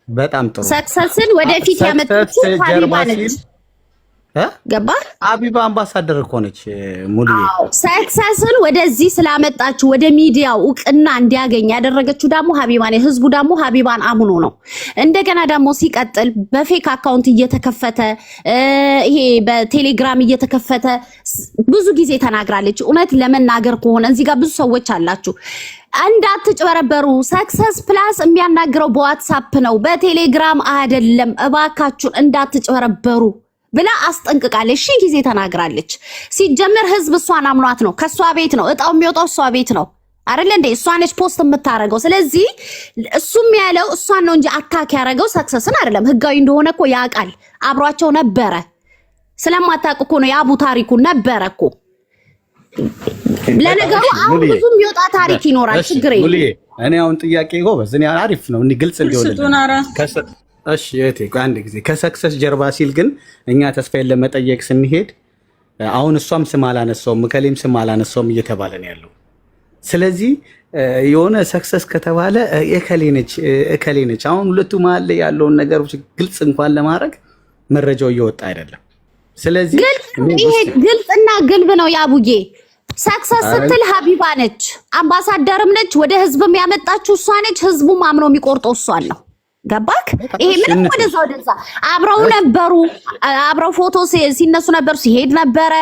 በጣም ጥሩ። ሰክሰስን ወደፊት ያመጣችው ሀቢባ ነች። ገባ? ሀቢባ አምባሳደር እኮ ነች ሙሉ። ሰክሰስን ወደዚህ ስላመጣችው ወደ ሚዲያው እውቅና እንዲያገኝ ያደረገችው ደግሞ ሀቢባ ነች። ህዝቡ ደግሞ ሀቢባን አምኖ ነው። እንደገና ደግሞ ሲቀጥል በፌክ አካውንት እየተከፈተ ይሄ በቴሌግራም እየተከፈተ ብዙ ጊዜ ተናግራለች። እውነት ለመናገር ከሆነ እዚህ ጋር ብዙ ሰዎች አላችሁ እንዳትጭበረበሩ። ሰክሰስ ፕላስ የሚያናግረው በዋትሳፕ ነው፣ በቴሌግራም አይደለም። እባካችሁን እንዳትጭበረበሩ ብላ አስጠንቅቃለች። ሺህ ጊዜ ተናግራለች። ሲጀመር ህዝብ እሷን አምኗት ነው። ከሷ ቤት ነው እጣው የሚወጣው፣ እሷ ቤት ነው አይደል እንዴ? እሷ ነች ፖስት የምታረገው። ስለዚህ እሱም ያለው እሷን ነው እንጂ አታክ ያረገው ሰክሰስን አይደለም። ህጋዊ እንደሆነ እኮ ያውቃል። አብሯቸው ነበረ። ስለማታውቅ እኮ ነው የአቡ ታሪኩ ነበረ እኮ። ለነገሩ አሁን ብዙ የሚወጣ ታሪክ ይኖራል። ችግር የለም። እኔ አሁን ጥያቄ ጎበዝ፣ እኔ አሪፍ ነው እንዴ ግልጽ እንዲሆን። እሺ እቴ አንድ ጊዜ ከሰክሰስ ጀርባ ሲል ግን እኛ ተስፋዬን ለመጠየቅ ስንሄድ አሁን እሷም ስም አላነሳውም እከሌም ስም አላነሳውም እየተባለ ነው ያለው። ስለዚህ የሆነ ሰክሰስ ከተባለ እከሌ ነች። አሁን ሁለቱ መሀል ላይ ያለውን ነገሮች ግልጽ እንኳን ለማድረግ መረጃው እየወጣ አይደለም። ስለዚህ ይሄ ግልጽና ግልብ ነው ያቡዬ። ሰክሰስ ስትል ሀቢባ ነች፣ አምባሳደርም ነች፣ ወደ ህዝብም ያመጣችው እሷ ነች። ህዝቡም አምኖ የሚቆርጠው እሷን ነው። ገባክ? ይሄ ምንም ወደዛ አብረው ነበሩ። አብረው ፎቶ ሲነሱ ነበሩ፣ ሲሄድ ነበረ።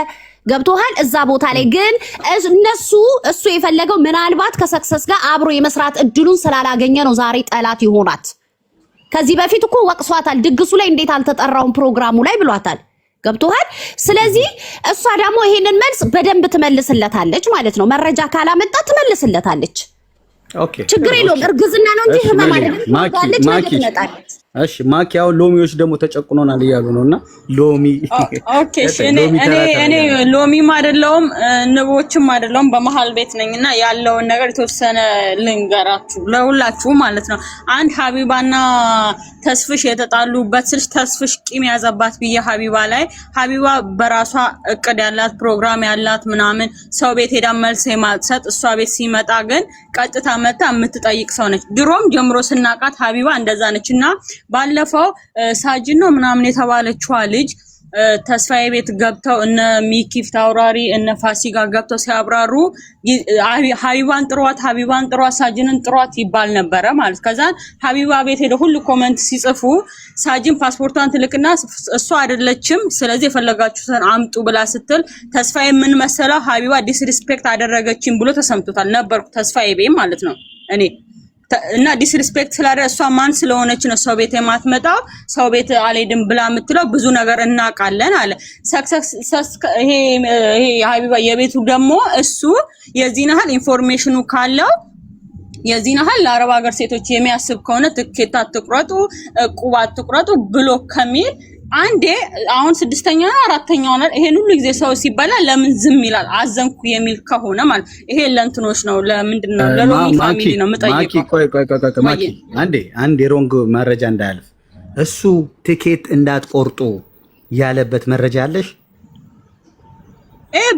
ገብቶሃል? እዛ ቦታ ላይ ግን እሱ የፈለገው ምናልባት ከሰክሰስ ጋር አብሮ የመስራት እድሉን ስላላገኘ ነው ዛሬ ጠላት ይሆናት። ከዚህ በፊት እኮ ወቅሷታል። ድግሱ ላይ እንዴት አልተጠራውም ፕሮግራሙ ላይ ብሏታል። ገብቶሃል? ስለዚህ እሷ ደግሞ ይሄንን መልስ በደንብ ትመልስለታለች ማለት ነው። መረጃ ካላመጣ ትመልስለታለች። ችግር የለውም። እርግዝና ነው እንጂ ህመም አይደለም። ማኪ እሺ ማኪ ያው ሎሚዎች ደግሞ ተጨቁኖናል እያሉ ነውና ሎሚ ኦኬ እሺ እኔ ሎሚም አይደለሁም ንቦችም አይደለሁም በመሃል ቤት ነኝና ያለውን ነገር የተወሰነ ልንገራችሁ ለሁላችሁ ማለት ነው። አንድ ሀቢባና ተስፍሽ የተጣሉበት ስልሽ ተስፍሽ ቂም ያዘባት ብዬ ሀቢባ ላይ ሀቢባ በራሷ እቅድ ያላት ፕሮግራም ያላት ምናምን ሰው ቤት ሄዳ መልስ የማትሰጥ እሷ ቤት ሲመጣ ግን ቀጥታ መታ የምትጠይቅ ሰው ነች። ድሮም ጀምሮ ስናቃት ሀቢባ እንደዛ ነችና ባለፈው ሳጅን ነው ምናምን የተባለችዋ ልጅ ተስፋዬ ቤት ገብተው እነ ሚኪፍ ታውራሪ እነ ፋሲጋ ገብተው ሲያብራሩ ሀቢባን ጥሯት ሳጅንን ጥሯት ይባል ነበረ ማለት። ከዛ ሀቢባ ቤት ሄደ ሁሉ ኮሜንት ሲጽፉ ሳጅን ፓስፖርቷን ትልቅና እሷ አይደለችም ስለዚህ የፈለጋችሁትን አምጡ ብላ ስትል ተስፋዬ ምን መሰለው ሀቢባ ዲስሪስፔክት አደረገችኝ ብሎ ተሰምቶታል። ነበርኩ ተስፋዬ ቤት ማለት ነው እኔ እና ዲስሪስፔክት ስላደረገ እሷ ማን ስለሆነች ነው ሰው ቤት የማትመጣው ሰው ቤት አልሄድም ብላ የምትለው ብዙ ነገር እናውቃለን አለ። ሰክሰስ ይሄ ሀቢባ የቤቱ ደግሞ እሱ የዚህን ያህል ኢንፎርሜሽኑ ካለው የዚህን ያህል ለአረብ ሀገር ሴቶች የሚያስብ ከሆነ ትኬት አትቁረጡ ዕቁብ አትቁረጡ ብሎ ከሚል አንዴ አሁን ስድስተኛው ነው አራተኛው ነው ይሄን ሁሉ ጊዜ ሰው ሲበላ ለምን ዝም ይላል? አዘንኩ የሚል ከሆነ ማለት ይሄ ለእንትኖች ነው ለምንድነው ለሎሚ ፋሚሊ ነው የምጠይቀው። ቆይ አንዴ ሮንግ መረጃ እንዳያልፍ እሱ ትኬት እንዳትቆርጡ ያለበት መረጃ አለሽ?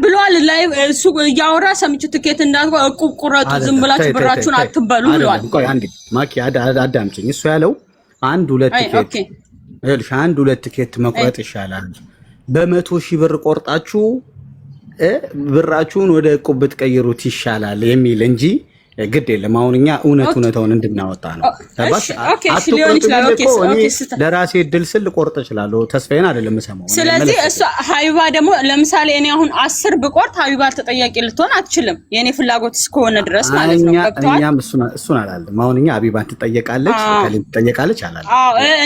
ብሏል ላይ እሱ ያወራ ሰምቹ ትኬት እንዳትቆርጡ ዕቁብ ቁረጡ ዝም ብላችሁ ብራችሁን አትበሉ ብሏል። ቆይ አንዴ ማኪ አዳምጪኝ። እሱ ያለው አንድ ሁለት ትኬት እልሽ አንድ ሁለት ትኬት መቁረጥ ይሻላል። በ100,000 ብር ቆርጣችሁ ብራችሁን ወደ ዕቁብ ብትቀይሩት ይሻላል የሚል እንጂ ግድ የለም። አሁን እኛ እውነታውን እንድናወጣ ነው። ለራሴ እድል ስል ቆርጥ እችላለሁ። ተስፋዬን አይደለም ሰማው። ስለዚህ እሱ ሀቢባ ደግሞ ለምሳሌ እኔ አሁን 10 ብቆርጥ ሀቢባ ተጠያቂ ልትሆን አትችልም። የኔ ፍላጎት እስከሆነ ድረስ ማለት ነው። ገብቷል። እኛም እሱን አላለም። አሁን እኛ ሀቢባን ትጠየቃለች አላለም።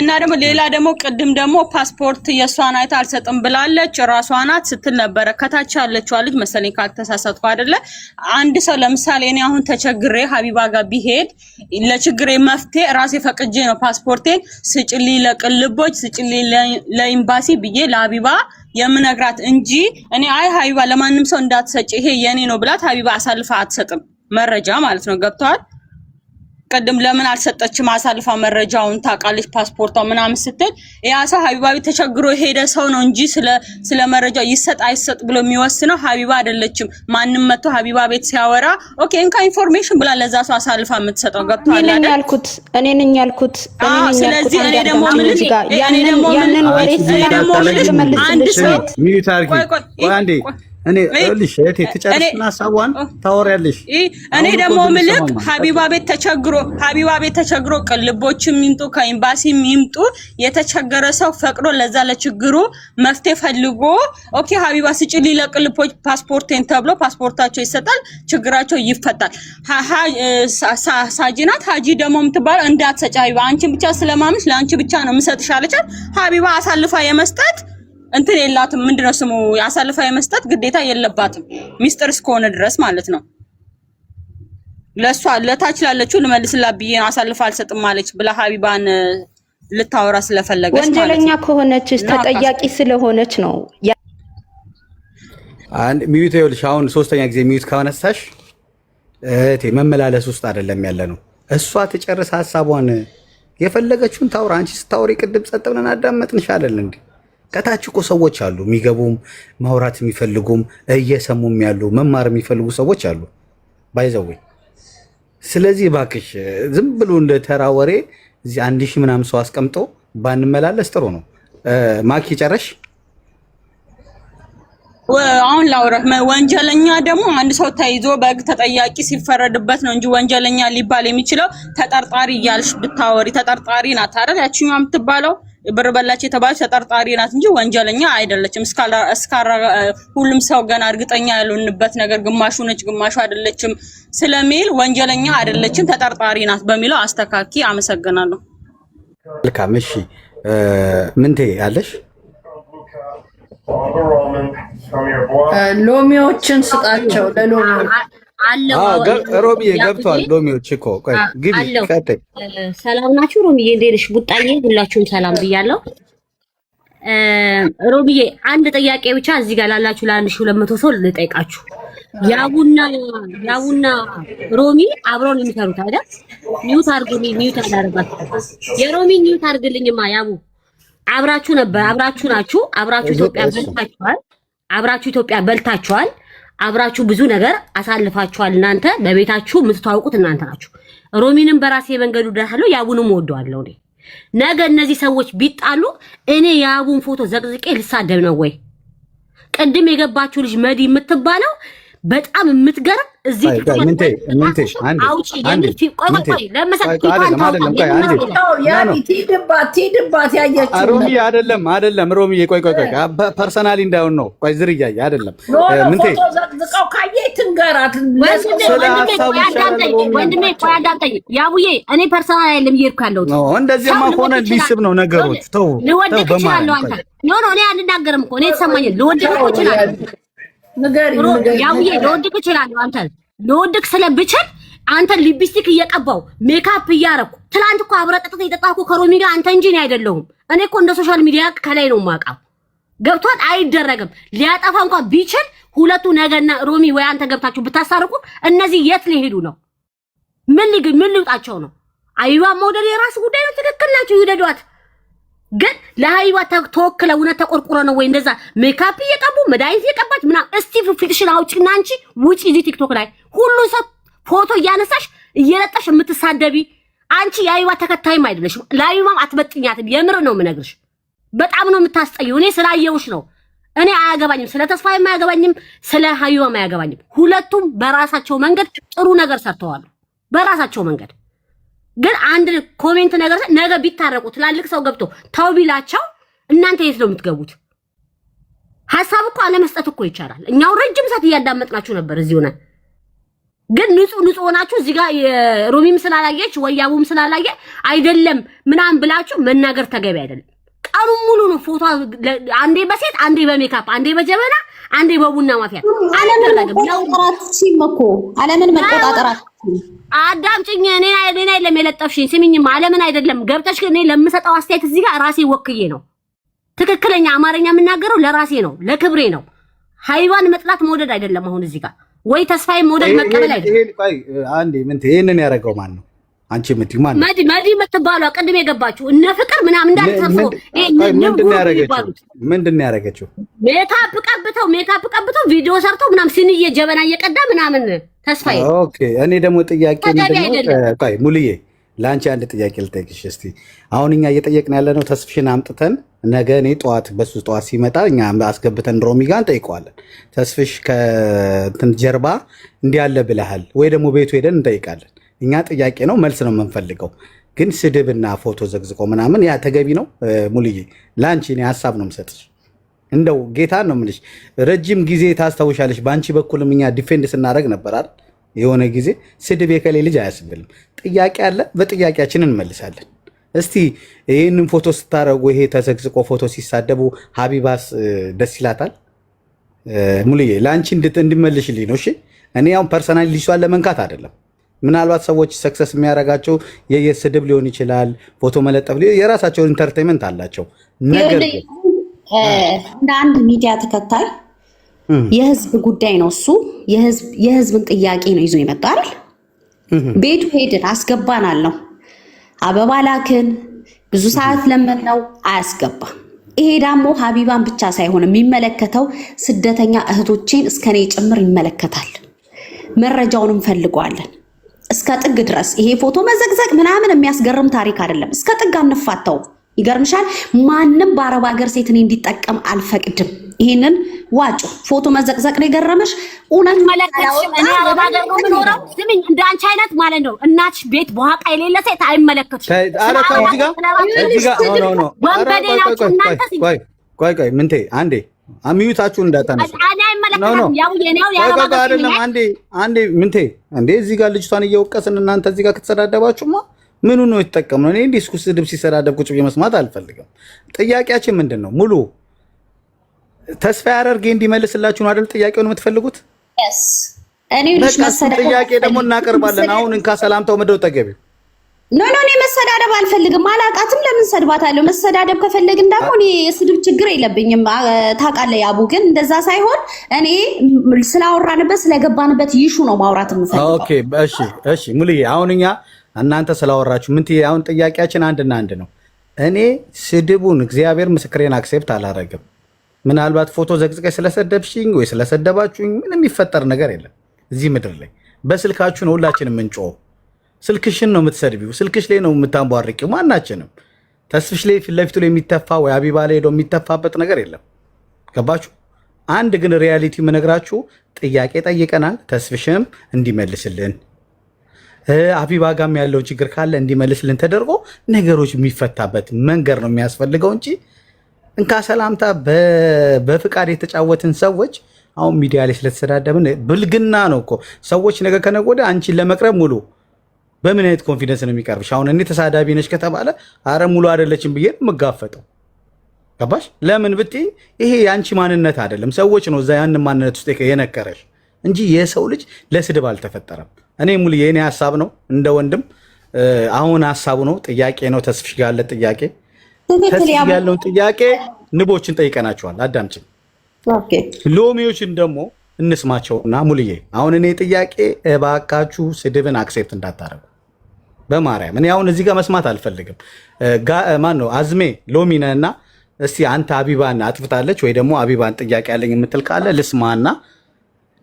እና ደግሞ ሌላ ደግሞ ቅድም ደግሞ ፓስፖርት የሷን አይታ አልሰጥም ብላለች። ራሷ ናት ስትል ነበረ። ከታች ያለችው ልጅ መሰለኝ ካልተሳሳትኩ አይደለ። አንድ ሰው ለምሳሌ እኔ አሁን ተቸግሬ ሀቢባ ጋር ቢሄድ ለችግሬ መፍትሄ ራሴ ፈቅጄ ነው ፓስፖርቴን ስጭልኝ ለቅልቦች ስጭልኝ ለኤምባሲ ብዬ ለሀቢባ የምነግራት እንጂ እኔ ሀቢባ ለማንም ሰው እንዳትሰጭ ይሄ የኔ ነው ብላት ሀቢባ አሳልፋ አትሰጥም። መረጃ ማለት ነው። ገብቷል። ቀደም ለምን አልሰጠችም አሳልፋ መረጃውን ታውቃለች ፓስፖርቷ ምናምን ስትል ያ ሰው ሀቢባ ቤት ተቸግሮ ሄደ ሰው ነው እንጂ ስለ መረጃው ይሰጥ አይሰጥ ብሎ የሚወስነው ሀቢባ አይደለችም። ማንንም መጥቶ ሀቢባ ቤት ሲያወራ ኦኬ እንካ ኢንፎርሜሽን ብላ ለዛ ሰው አሳልፋ የምትሰጠው ገብቷል አይደል? እኔ ነኝ ያልኩት ስለዚህ እኔ ደግሞ አንድ ሰው አንዴ እኔ ልሽ እቴ ትጨርስና ሐሳቧን ታወሪያለሽ። እኔ ደግሞ ምልክ ሀቢባ ቤት ተቸግሮ ቅልቦችም ይምጡ ከኤምባሲም ይምጡ የተቸገረ ሰው ፈቅዶ ለዛ ለችግሩ መፍትሄ ፈልጎ ኦኬ ሀቢባ ስጭልኝ ለቅልቦች ፓስፖርቴን ተብሎ ፓስፖርታቸው ይሰጣል፣ ችግራቸው ይፈታል። ሳጂናት ሀጂ ደግሞ የምትባለው እንዳትሰጭ ሀቢባ አንቺን ብቻ ስለማምንሽ ለአንቺ ብቻ ነው የምሰጥሽ አለቻት። ሀቢባ አሳልፋ የመስጠት እንትን የላትም። ምንድነው ስሙ ያሳልፋ የመስጠት ግዴታ የለባትም ሚስጥር እስከሆነ ድረስ ማለት ነው። ለሷ ለታች ላለችው ልመልስላት ብዬ አሳልፋ አልሰጥም ማለች ብላ ሀቢባን ልታወራ ስለፈለገች ማለት ነው። ወንጀለኛ ከሆነች ተጠያቂ ስለሆነች ነው። አንድ ሚዩት ይኸውልሽ፣ አሁን ሶስተኛ ጊዜ ሚዩት ካነሳሽ እቴ መመላለስ ውስጥ አይደለም ያለ ነው። እሷ ትጨርስ ሐሳቧን የፈለገችውን ታውራ። አንቺ ስታወሪ ቅድም ጸጥ ብለን አዳመጥንሽ አይደል እንዴ? ከታች እኮ ሰዎች አሉ፣ የሚገቡም ማውራት የሚፈልጉም እየሰሙም ያሉ መማር የሚፈልጉ ሰዎች አሉ ባይዘው። ስለዚህ እባክሽ ዝም ብሎ እንደ ተራ ወሬ እዚህ 1000 ምናምን ሰው አስቀምጦ ባንመላለስ ጥሩ ነው። ማኪ ጨረሽ? አሁን ላውራ። ወንጀለኛ ደግሞ አንድ ሰው ተይዞ በሕግ ተጠያቂ ሲፈረድበት ነው እንጂ ወንጀለኛ ሊባል የሚችለው ተጠርጣሪ እያልሽ ብታወሪ ተጠርጣሪ ናት አይደል? ያቺኛው የምትባለው ብር በላች የተባለች ተጠርጣሪ ናት እንጂ ወንጀለኛ አይደለችም። ሁሉም ሰው ገና እርግጠኛ ያልሆንበት ነገር ግማሹ ነች ግማሹ አይደለችም ስለሚል ወንጀለኛ አይደለችም ተጠርጣሪ ናት በሚለው አስተካኪ። አመሰግናለሁ። መልካም። እሺ ምንቴ ያለሽ ሎሚዎችን ስጣቸው ለሎሚ ሮሚ ገብቷል። ሎሚዎች እኮ ግቢ ቀጥይ። ሰላም ናችሁ? ሮሚዬ እንዴት ነሽ? ቡጣዬ ሁላችሁም ሰላም ብያለሁ። ሮሚዬ አንድ ጥያቄ ብቻ እዚህ ጋር ላላችሁ ለ1200 ሰው ልጠይቃችሁ። ያቡና ሮሚ አብረው ነው የሚሰሩት አይደል? ሚውት አድርጉልኝ። ሚውት አላደረጋችሁ። የሮሚ ሚውት አድርግልኝማ። ያቡ አብራችሁ ነበር፣ አብራችሁ ናችሁ፣ አብራችሁ ኢትዮጵያ በልታችኋል፣ አብራችሁ ኢትዮጵያ በልታችኋል፣ አብራችሁ ብዙ ነገር አሳልፋችኋል። እናንተ በቤታችሁ የምትታወቁት እናንተ ናችሁ። ሮሚንም በራሴ መንገዱ ደሃለው፣ ያቡንም ወደዋለሁ። ነገ እነዚህ ሰዎች ቢጣሉ እኔ የአቡን ፎቶ ዘቅዝቄ ልሳደብ ነው ወይ? ቅድም የገባችሁ ልጅ መዲ የምትባለው በጣም የምትገርም እዚህ አይደለም ሮሚ ቆይ ፐርሰናሊ እንዳይሆን ነው። ቆይ ዝርያ አይደለም ወንድሜ ቆይ አዳምጠኝ ያቡዬ። እኔ ፐርሰናል አይደለም እየሄድኩ ያለሁት። እንደዚህማ ከሆነ ሊስብ ነው ነገሮች። ተው ልወድቅ እችላለሁ። አንተ ኖ እኔ አልናገርም እኮ እኔ የተሰማኝን ልወድቅ እችላለሁ። ያውዬ ልወድቅ እችላለሁ። አንተ ልወድቅ ስለብችል አንተ ሊፕስቲክ እየቀባው ሜካፕ እያረኩ ትላንት እኮ አብረን ጠጥተን የጠጣኩ ከሮሚ ጋር አንተ እንጂ እኔ አይደለሁም። እኔ እኮ እንደ ሶሻል ሚዲያ ከላይ ነው የማውቀው። ገብቷል? አይደረግም። ሊያጠፋ እንኳን ቢችል ሁለቱ ነገና ሮሚ ወይ አንተ ገብታችሁ ብታሳርቁ እነዚህ የት ሊሄዱ ነው? ምን ልውጣቸው ነው? አይዋ መውደድ የራስ ጉዳይ ነው። ትክክል ናቸው፣ ይውደዷት። ግን ለሃይዋ ተወክለ እውነት ተቆርቁረ ነው ወይ እንደዛ ሜካፕ እየቀቡ መድኃኒት እየቀባች ምናምን? እስቲ ፊትሽን አውጪና አንቺ ውጪ እዚህ ቲክቶክ ላይ ሁሉ ሰው ፎቶ እያነሳሽ እየለጠሽ የምትሳደቢ አንቺ የሃይዋ ተከታይም አይደለሽም። ለሃይዋም አትበጥኛትም። የምር ነው የምነግርሽ። በጣም ነው የምታስጠይው። እኔ ስላየውሽ ነው። እኔ አያገባኝም፣ ስለ ተስፋዬም አያገባኝም፣ ስለ ሃይዋም አያገባኝም። ሁለቱም በራሳቸው መንገድ ጥሩ ነገር ሰርተዋል፣ በራሳቸው መንገድ። ግን አንድ ኮሜንት ነገር ነገ ቢታረቁ ትላልቅ ሰው ገብቶ ታው ቢላቸው እናንተ የት ነው የምትገቡት? ሐሳብ እኮ አለመስጠት እኮ ይቻላል። እኛው ረጅም ሰዓት እያዳመጥናችሁ ነበር እዚህ ሆነ። ግን ንጹህ ሆናችሁ እዚህ ጋር ሮሚም ስላላየች ወያቡም ስላላየ አይደለም ምናምን ብላችሁ መናገር ተገቢ አይደለም። ቀኑን ሙሉ ነው ፎቶ አንዴ በሴት አንዴ በሜካፕ አንዴ በጀበና አንዴ በቡና ማፊያ ዓለምን መቆጣጠራት አዳምጪኝ። እኔ አይደለም የለጠፍሽኝ። ስሚኝማ ዓለምን አይደለም ገብተሽ እኔ ለምሰጠው አስተያየት እዚህ ጋር ራሴ ወክዬ ነው። ትክክለኛ አማርኛ የምናገረው ለራሴ ነው፣ ለክብሬ ነው። ሃይዋን መጥላት መውደድ አይደለም። አሁን እዚህ ጋር ወይ ተስፋዬ መውደድ መቀበል አይደለም። አንዴ ይሄንን ያደረገው ማን ነው? አንቺ የምትይው ማን ነው? መዲ የምትባለው ቅድም የገባችሁ እነ ፍቅር ምናምን እንዳልተፈው ምንድን ነው ያደረገችው? ሜካፕ ቀብተው ቪዲዮ ሰርተው ምናምን ሲኒዬ ጀበና እየቀዳ ምናምን ተስፋዬ። ኦኬ እኔ ደግሞ ጥያቄ ምንድነው? ቆይ ሙሉዬ ለአንቺ አንድ ጥያቄ ልጠይቅሽ እስቲ። አሁን እኛ እየጠየቅን ያለነው ተስፍሽን አምጥተን ነገ እኔ በሱ ጠዋት ሲመጣ እኛ አስገብተን ሮሚ ጋር እንጠይቀዋለን። ተስፍሽ ከእንትን ጀርባ እንዲህ ያለ ብለሃል ወይ ደግሞ ቤቱ ሄደን እንጠይቃለን። እኛ ጥያቄ ነው፣ መልስ ነው የምንፈልገው። ግን ስድብና ፎቶ ዘግዝቆ ምናምን ያ ተገቢ ነው? ሙሉዬ ለአንቺ እኔ ሀሳብ ነው የምሰጥሽ። እንደው ጌታን ነው የምልሽ። ረጅም ጊዜ ታስታውሻለሽ፣ በአንቺ በኩልም እኛ ዲፌንድ ስናደርግ ነበር አይደል? የሆነ ጊዜ ስድብ የከሌ ልጅ አያስብልም። ጥያቄ አለ፣ በጥያቄያችን እንመልሳለን። እስቲ ይህንን ፎቶ ስታረጉ ይሄ ተዘግዝቆ ፎቶ ሲሳደቡ ሀቢባስ ደስ ይላታል? ሙሉዬ ለአንቺ እንድመልሽልኝ ነው። እሺ እኔ ያው ፐርሰናሊ ልጅቷን ለመንካት አይደለም። ምናልባት ሰዎች ሰክሰስ የሚያደርጋቸው የስድብ ሊሆን ይችላል፣ ፎቶ መለጠፍ የራሳቸው ኢንተርቴንመንት አላቸው። ነገር እንደ አንድ ሚዲያ ተከታይ የህዝብ ጉዳይ ነው እሱ። የህዝብን ጥያቄ ነው ይዞ የመጣ አይደል? ቤቱ ሄድን አስገባን አልነው፣ አበባ ላክን፣ ብዙ ሰዓት ለምን ነው አያስገባም። ይሄ ደግሞ ሀቢባን ብቻ ሳይሆን የሚመለከተው ስደተኛ እህቶቼን እስከኔ ጭምር ይመለከታል። መረጃውን እንፈልገዋለን እስከ ጥግ ድረስ። ይሄ ፎቶ መዘግዘግ ምናምን የሚያስገርም ታሪክ አይደለም። እስከ ጥግ አንፋታው። ይገርምሻል፣ ማንም በአረብ ሀገር ሴት እኔ እንዲጠቀም አልፈቅድም። ይሄንን ዋጩ። ፎቶ መዘቅዘቅ ነው የገረመሽ? እውነት መለከትሽም እኔ አረብ ሀገር ነው የምኖረው። ስሚኝ፣ እንደ አንቺ አይነት ማለት ነው እናትሽ ቤት በኋቃ የሌለ ሴት አይመለከትሽም። ቆይ ምንቴ አንዴ አሚዩታችሁ እንዳታነሱ። አንዴ ምንቴ እንዴ እዚህ ጋር ልጅቷን እየወቀስን እናንተ እዚህ ጋር ከተሰዳደባችሁማ ምኑ ነው የተጠቀምነው? እኔ እንዲህ ስድብ ሲሰዳደብ ቁጭ ብዬ መስማት አልፈልግም። ጥያቄያችን ምንድን ነው? ሙሉ ተስፋ ያደርጌ እንዲመልስላችሁ ነው አይደል ጥያቄውን የምትፈልጉት? እኔ ልጅ መሰዳደብ ጥያቄ ደግሞ እናቀርባለን። አሁን እንካ ሰላምታው ምንድነው ተገቢው? ኖ እኔ መሰዳደብ አልፈልግም። አላቃትም ለምን ሰድባታለሁ? መሰዳደብ ከፈለግን ደግሞ እኔ የስድብ ችግር የለብኝም። ታውቃለህ ያቡ፣ ግን እንደዛ ሳይሆን እኔ ስላወራንበት ስለገባንበት ይሹ ነው ማውራት የምፈልገው። ኦኬ እሺ ሙሉዬ፣ አሁን እኛ እናንተ ስላወራችሁ ምን ትይ? አሁን ጥያቄያችን አንድና አንድ ነው። እኔ ስድቡን እግዚአብሔር ምስክሬን አክሴፕት አላረግም። ምናልባት ፎቶ ዘቅዝቀሽ ስለሰደብሽኝ ወይ ስለሰደባችሁኝ ምንም የሚፈጠር ነገር የለም እዚህ ምድር ላይ። በስልካችሁ ነው ሁላችንም የምንጮኸው። ስልክሽን ነው የምትሰድቢው፣ ስልክሽ ላይ ነው የምታንቧርቂው። ማናችንም ተስፍሽ ላይ ፊት ለፊቱ ላይ የሚተፋ ወይ አቢባ ላይ ሄዶ የሚተፋበት ነገር የለም። ገባችሁ? አንድ ግን ሪያሊቲ የምነግራችሁ ጥያቄ ጠይቀናል። ተስፍሽም እንዲመልስልን አቢባ ጋም ያለው ችግር ካለ እንዲመልስልን ተደርጎ ነገሮች የሚፈታበት መንገድ ነው የሚያስፈልገው እንጂ እንካ ሰላምታ በፍቃድ የተጫወትን ሰዎች አሁን ሚዲያ ላይ ስለተሰዳደብን ብልግና ነው እኮ። ሰዎች ነገ ከነገ ወዲያ አንቺን ለመቅረብ ሙሉ በምን አይነት ኮንፊደንስ ነው የሚቀርብሽ? አሁን እኔ ተሳዳቢ ነሽ ከተባለ አረ ሙሉ አይደለችም ብዬ የምጋፈጠው። ገባሽ? ለምን ብትይ ይሄ የአንቺ ማንነት አይደለም። ሰዎች ነው እዛ ያን ማንነት ውስጥ የነከረሽ እንጂ የሰው ልጅ ለስድብ አልተፈጠረም። እኔ ሙሉ የኔ ሀሳብ ነው እንደ ወንድም አሁን ሀሳቡ ነው፣ ጥያቄ ነው። ተስፍሽ ጋር ያለ ጥያቄ ተስፍሽ ያለውን ጥያቄ ንቦችን ጠይቀናቸዋል። አዳምጪኝ። ኦኬ ሎሚዎችን ደግሞ እንስማቸውና ሙሉዬ፣ አሁን እኔ ጥያቄ እባካችሁ ስድብን አክሴፕት እንዳታረጉ በማርያም። እኔ አሁን እዚህ ጋር መስማት አልፈልግም። ማን ነው አዝሜ ሎሚ ነህና እስቲ አንተ አቢባን አጥፍታለች ወይ ደግሞ አቢባን ጥያቄ ያለኝ የምትል ካለ ልስማና፣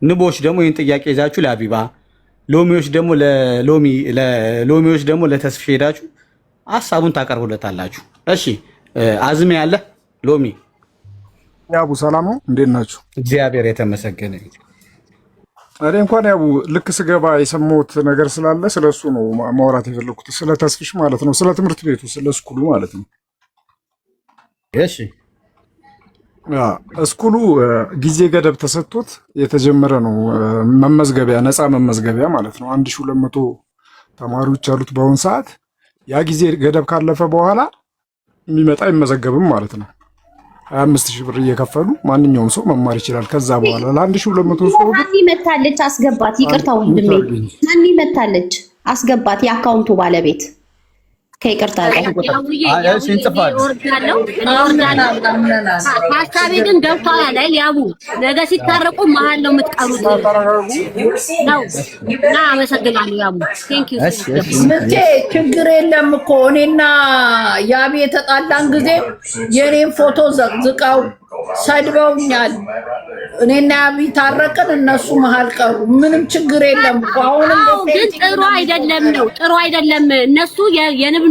ንቦች ደግሞ ይህን ጥያቄ ይዛችሁ ለአቢባ፣ ሎሚዎች ደግሞ ለተስፍሽ ሄዳችሁ ሀሳቡን ታቀርቡለታላችሁ። እሺ አዝሜ ያለ ሎሚ ያቡ ሰላም ነው፣ እንዴት ናችሁ? እግዚአብሔር የተመሰገነ። እኔ እንኳን ያቡ ልክ ስገባ የሰማሁት ነገር ስላለ ስለሱ ነው ማውራት የፈለኩት፣ ስለ ተስፍሽ ማለት ነው፣ ስለ ትምህርት ቤቱ ስለ ስኩሉ ማለት ነው። እሺ ስኩሉ ጊዜ ገደብ ተሰጥቶት የተጀመረ ነው። መመዝገቢያ ነፃ መመዝገቢያ ማለት ነው። 1200 ተማሪዎች አሉት በአሁን ሰዓት። ያ ጊዜ ገደብ ካለፈ በኋላ የሚመጣ አይመዘገብም ማለት ነው። 25,000 ብር እየከፈሉ ማንኛውም ሰው መማር ይችላል። ከዛ በኋላ ለ1200 ሰው ማን ይመታለች? አስገባት። ይቅርታ ወንድሜ፣ ማን ይመታለች? አስገባት። የአካውንቱ ባለቤት ከይቅርታ ጋር ሀሳቤ ግን ገብቶሃል አይደል? ያቡ ነገ ሲታረቁ መሀል ነው የምትቀሩት ነው እና አመሰግናለሁ ያቡ። ቴንክ ዩ ምቴ ችግር የለም እኮ እኔና ያቢ የተጣላን ጊዜ የኔን ፎቶ ዘቅዝቀው ሰድበውኛል። እኔና ያቢ ታረቅን፣ እነሱ መሀል ቀሩ። ምንም ችግር የለም እኮ። አሁንም ግን ጥሩ አይደለም ነው፣ ጥሩ አይደለም። እነሱ የንብ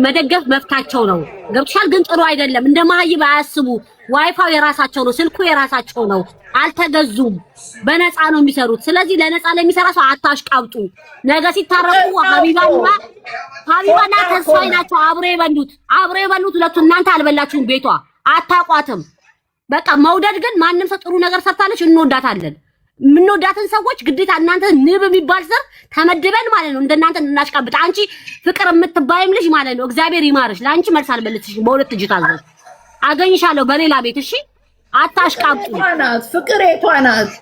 መደገፍ መፍታቸው ነው። ገብቶሻል? ግን ጥሩ አይደለም። እንደ መሀይብ አያስቡ። ዋይፋው የራሳቸው ነው፣ ስልኩ የራሳቸው ነው። አልተገዙም፣ በነፃ ነው የሚሰሩት። ስለዚህ ለነፃ ለሚሰራ ሰው አታሽቃብጡ። ነገ ሲታረቁ ሀቢባና ተስፋዬ ናቸው አብሮ የበሉት ሁለቱ። እናንተ አልበላችሁም፣ ቤቷ አታቋትም። በቃ መውደድ ግን ማንም ሰው ጥሩ ነገር ሰርታለች እንወዳታለን። የምንወዳትን ሰዎች ግዴታ እናንተ ንብ የሚባል ዘር ተመድበን ማለት ነው እንደናንተ እናሽቃብጥ። አንቺ ፍቅር የምትባይም ልጅ ማለት ነው እግዚአብሔር ይማርሽ። ለአንቺ መልስ አልመልስሽም። በሁለት እጅ ታዘዝ አገኝሻለሁ በሌላ ቤት። እሺ አታሽቃብጡ። ፍቅር የቷ ናት?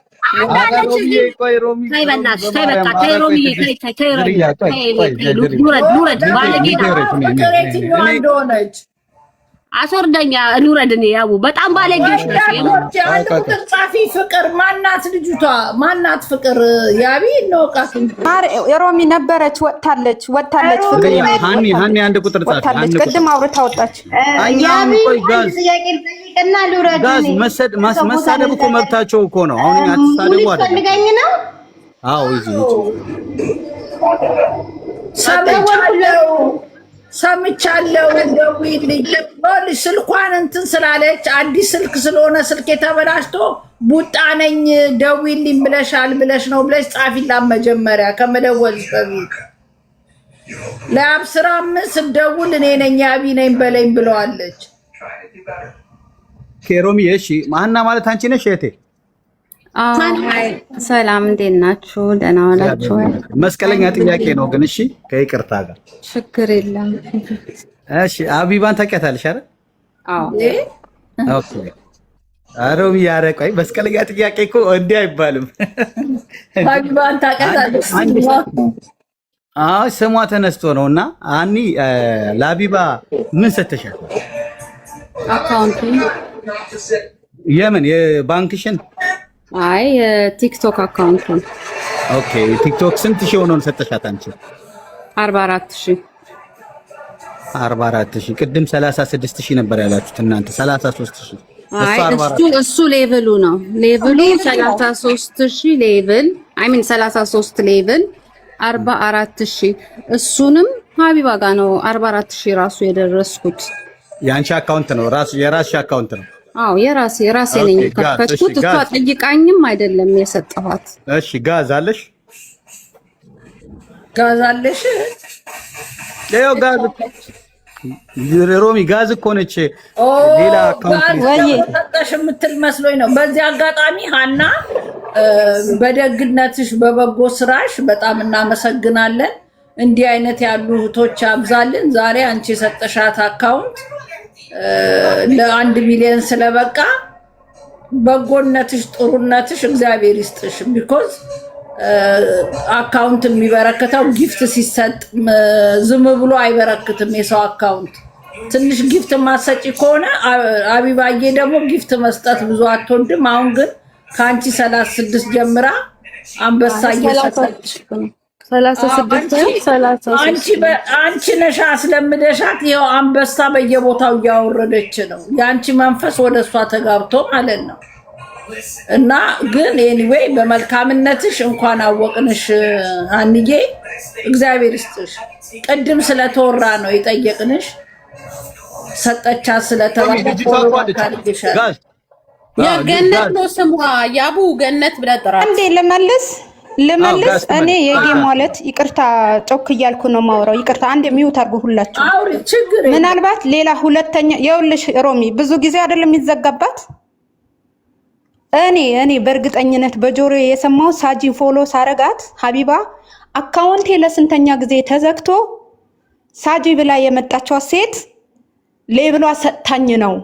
ተይ በእናትሽ ተይ፣ በቃ ተይ ሮሚዬ፣ ተይ ኑረድ ባለጌ ናት። ፍቅር የትኛዋ እንደሆነች አስወርደኛ ኑረድ። እኔ ያቡ በጣም ባለጌዎች ናቸው። ቁጥር ጻፊ ፍቅር ማናት? ልጅቷ ማናት? ፍቅር ያቢ እንወቃት። የሮሚ ነበረች፣ ወጥታለች። ፍቅር ሃኒ አንድ ቁጥር ጻፊ ወጥታለች። ቅድም አውርታ ወጣች። ያቢ ጥያቄና ልውረድ። ጋዝ መሳደብ እኮ መብታቸው እኮ ነው። አሁን አትሳደቡ አይደል? ፈልገኝ ነው። አዎ ይዙ ሰምቻለሁ። ደውይልኝ ስልኳን እንትን ስላለች አዲስ ስልክ ስለሆነ ስልክ የተበላሽቶ ቡጣ ነኝ ደውይልኝ ብለሽ ነው ብለሽ ጻፊላት መጀመሪያ ከመደወልሽ በፊት። ለአብስራም ስደውል እኔ ነኝ ያቢ ነኝ በለኝ ብለዋለች። ኬሮሚ እሺ፣ ማና ማለት አንቺ ነሽ እህቴ? ሰላም እንዴት ናችሁ? ደህና ዋላችሁ? መስቀለኛ ጥያቄ ነው ግን እሺ፣ ከይቅርታ ጋር ችግር የለም። እሺ አቢባን ታውቂያታለሽ አይደል? አዎ። ኦኬ አሮሚ ያረቀኝ መስቀለኛ ጥያቄ እኮ እንዲህ አይባልም። ሀቢባን ታውቃታለሽ? ስሟ ተነስቶ ነውና አኒ ለሀቢባ ምን ሰተሻል? አካውንት የምን የባንክሽን? አይ የቲክቶክ አካውንት። ኦኬ ቲክቶክ ስንት ሺህ ሆኖ ሰጠሻት አንቺ? 44000 44000። ቅድም 36000 ነበር ያላችሁት እናንተ 33000። አይ እሱ ሌቭሉ ነው። ሌቭሉ 33000 ሌቭል አይ ሚን 33 ሌቭል 44000። እሱንም ሀቢባ ጋር ነው 44000 ራሱ የደረስኩት። የአንቺ አካውንት ነው ራሱ የራስሽ አካውንት ነው? አዎ የራሴ ነኝ ከፈትኩት። እሷ ጠይቃኝም አይደለም የሰጠኋት። እሺ ጋዝ አለሽ? ጋዝ አለሽ? ለዮ ጋዝ ሮሚ ጋዝ እኮ ነች። ሌላ አካውንት ወይ ሰጠሽ የምትል መስሎኝ ነው። በዚህ አጋጣሚ ሀና በደግነትሽ በበጎ ስራሽ በጣም እናመሰግናለን። እንዲህ አይነት ያሉ እህቶች አብዛልን። ዛሬ አንቺ የሰጠሻት አካውንት ለ1 ሚሊዮን ስለበቃ በጎነትሽ ጥሩነትሽ እግዚአብሔር ይስጥሽ። ቢኮዝ አካውንት የሚበረከተው ጊፍት ሲሰጥ ዝም ብሎ አይበረክትም። የሰው አካውንት ትንሽ ጊፍት ማሰጪ ከሆነ አቢባዬ ደግሞ ጊፍት መስጠት ብዙ አትወድም። አሁን ግን ከአንቺ 36 ጀምራ አንበሳ እየሰጠች 36 አንቺ ነሻ አስለምደሻት ይኸው አንበሳ በየቦታው እያወረደች ነው። የአንቺ መንፈስ ወደ እሷ ተጋብቶ ማለት ነው። እና ግን ኤኒዌይ በመልካምነትሽ እንኳን አወቅንሽ አንዬ፣ እግዚአብሔር ይስጥሽ። ቅድም ስለተወራ ነው የጠየቅንሽ። ሰጠቻት ስለተባለ የገነት ነው ስሟ። ያቡ ገነት ብለህ ጥራት እንዴ ልመልስ እኔ የጌ ማለት ይቅርታ ጮክ እያልኩ ነው ማውራው። ይቅርታ አንድ የሚውት አድርጉ ሁላችሁ። ምናልባት ሌላ ሁለተኛ የውልሽ ሮሚ ብዙ ጊዜ አይደለም የሚዘጋባት። እኔ በእርግጠኝነት በጆሮ የሰማው ሳጂ ፎሎ ሳረጋት ሀቢባ አካውንቴ ለስንተኛ ጊዜ ተዘግቶ ሳጂ ብላ የመጣችው ሴት ሌብሏ ሰጥታኝ ነው።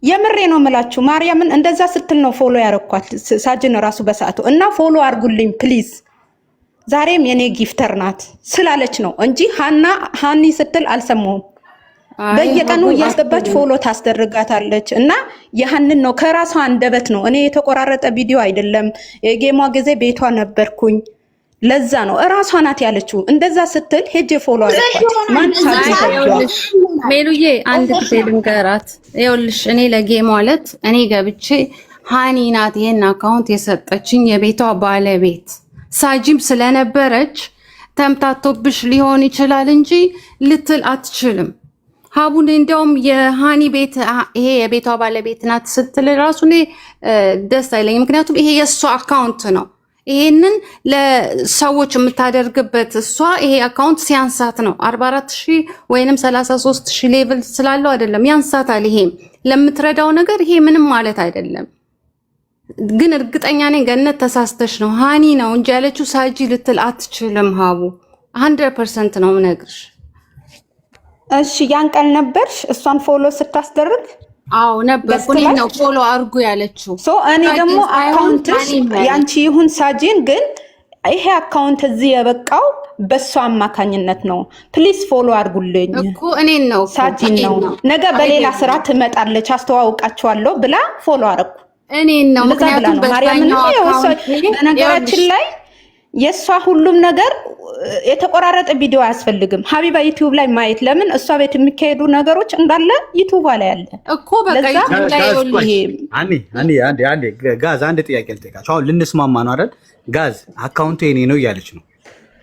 የምሬ ነው የምላችሁ ማርያምን እንደዛ ስትል ነው ፎሎ ያረኳት ሳጅን ራሱ በሰዓቱ። እና ፎሎ አርጉልኝ ፕሊዝ። ዛሬም የኔ ጊፍተር ናት ስላለች ነው እንጂ ሃኒ ስትል አልሰማሁም። በየቀኑ እያስገባች ፎሎ ታስደርጋታለች። እና ያህንን ነው ከራሷ አንደበት ነው። እኔ የተቆራረጠ ቪዲዮ አይደለም። የጌሟ ጊዜ ቤቷ ነበርኩኝ። ለዛ ነው እራሷ ናት ያለችው። እንደዛ ስትል ሄጄ ፎሎ አረኳት። ማን ታውቃለሽ? ሜሉዬ አንድ ጊዜ ልንገራት። ይኸውልሽ እኔ ለጌም ማለት እኔ ገብቼ ሃኒ ናት ይሄን አካውንት የሰጠችኝ የቤቷ ባለቤት ሳጂም ስለነበረች ተምታቶብሽ ሊሆን ይችላል እንጂ ልትል አትችልም። ሀቡን እንዲያውም የሃኒ ቤት ይሄ የቤቷ ባለቤት ናት ስትል ራሱ እኔ ደስ አይለኝም። ምክንያቱም ይሄ የእሷ አካውንት ነው። ይሄንን ለሰዎች የምታደርግበት እሷ ይሄ አካውንት ሲያንሳት ነው 44000 ወይንም 33000 ሌቭል ስላለው አይደለም ያንሳታል። ይሄም ለምትረዳው ነገር ይሄ ምንም ማለት አይደለም። ግን እርግጠኛ ነኝ ገነት ተሳስተሽ ነው ሃኒ ነው እንጂ ያለችው ሳጂ ልትል አትችልም። ሀቡ 100% ነው የምነግርሽ። እሺ ያን ቀን ነበርሽ እሷን ፎሎ ስታስደርግ? አዎ ነበር። እኔ ነው ፎሎ አርጉ ያለችው። እኔ ደግሞ አካውንትሽ ያንቺ ይሁን ሳጂን፣ ግን ይሄ አካውንት እዚህ የበቃው በሷ አማካኝነት ነው። ፕሊዝ ፎሎ አርጉልኝ እኮ እኔን ነው ሳጂን ነው። ነገ በሌላ ስራ ትመጣለች አስተዋውቃቸዋለሁ ብላ ፎሎ አረኩ እኔን ነው። ምክንያቱም በነገራችን ላይ የሷ ሁሉም ነገር የተቆራረጠ ቪዲዮ አያስፈልግም። ሀቢባ ዩቲዩብ ላይ ማየት ለምን እሷ ቤት የሚካሄዱ ነገሮች እንዳለ ዩቲዩብ ላይ አለ እኮ። በቃ ዩቲዩብ ላይ አንዴ ጋዝ አንድ ጥያቄ ልጠይቃችሁ። አሁን ልንስማማ ነው አይደል? ጋዝ አካውንቱ የኔ ነው እያለች ነው።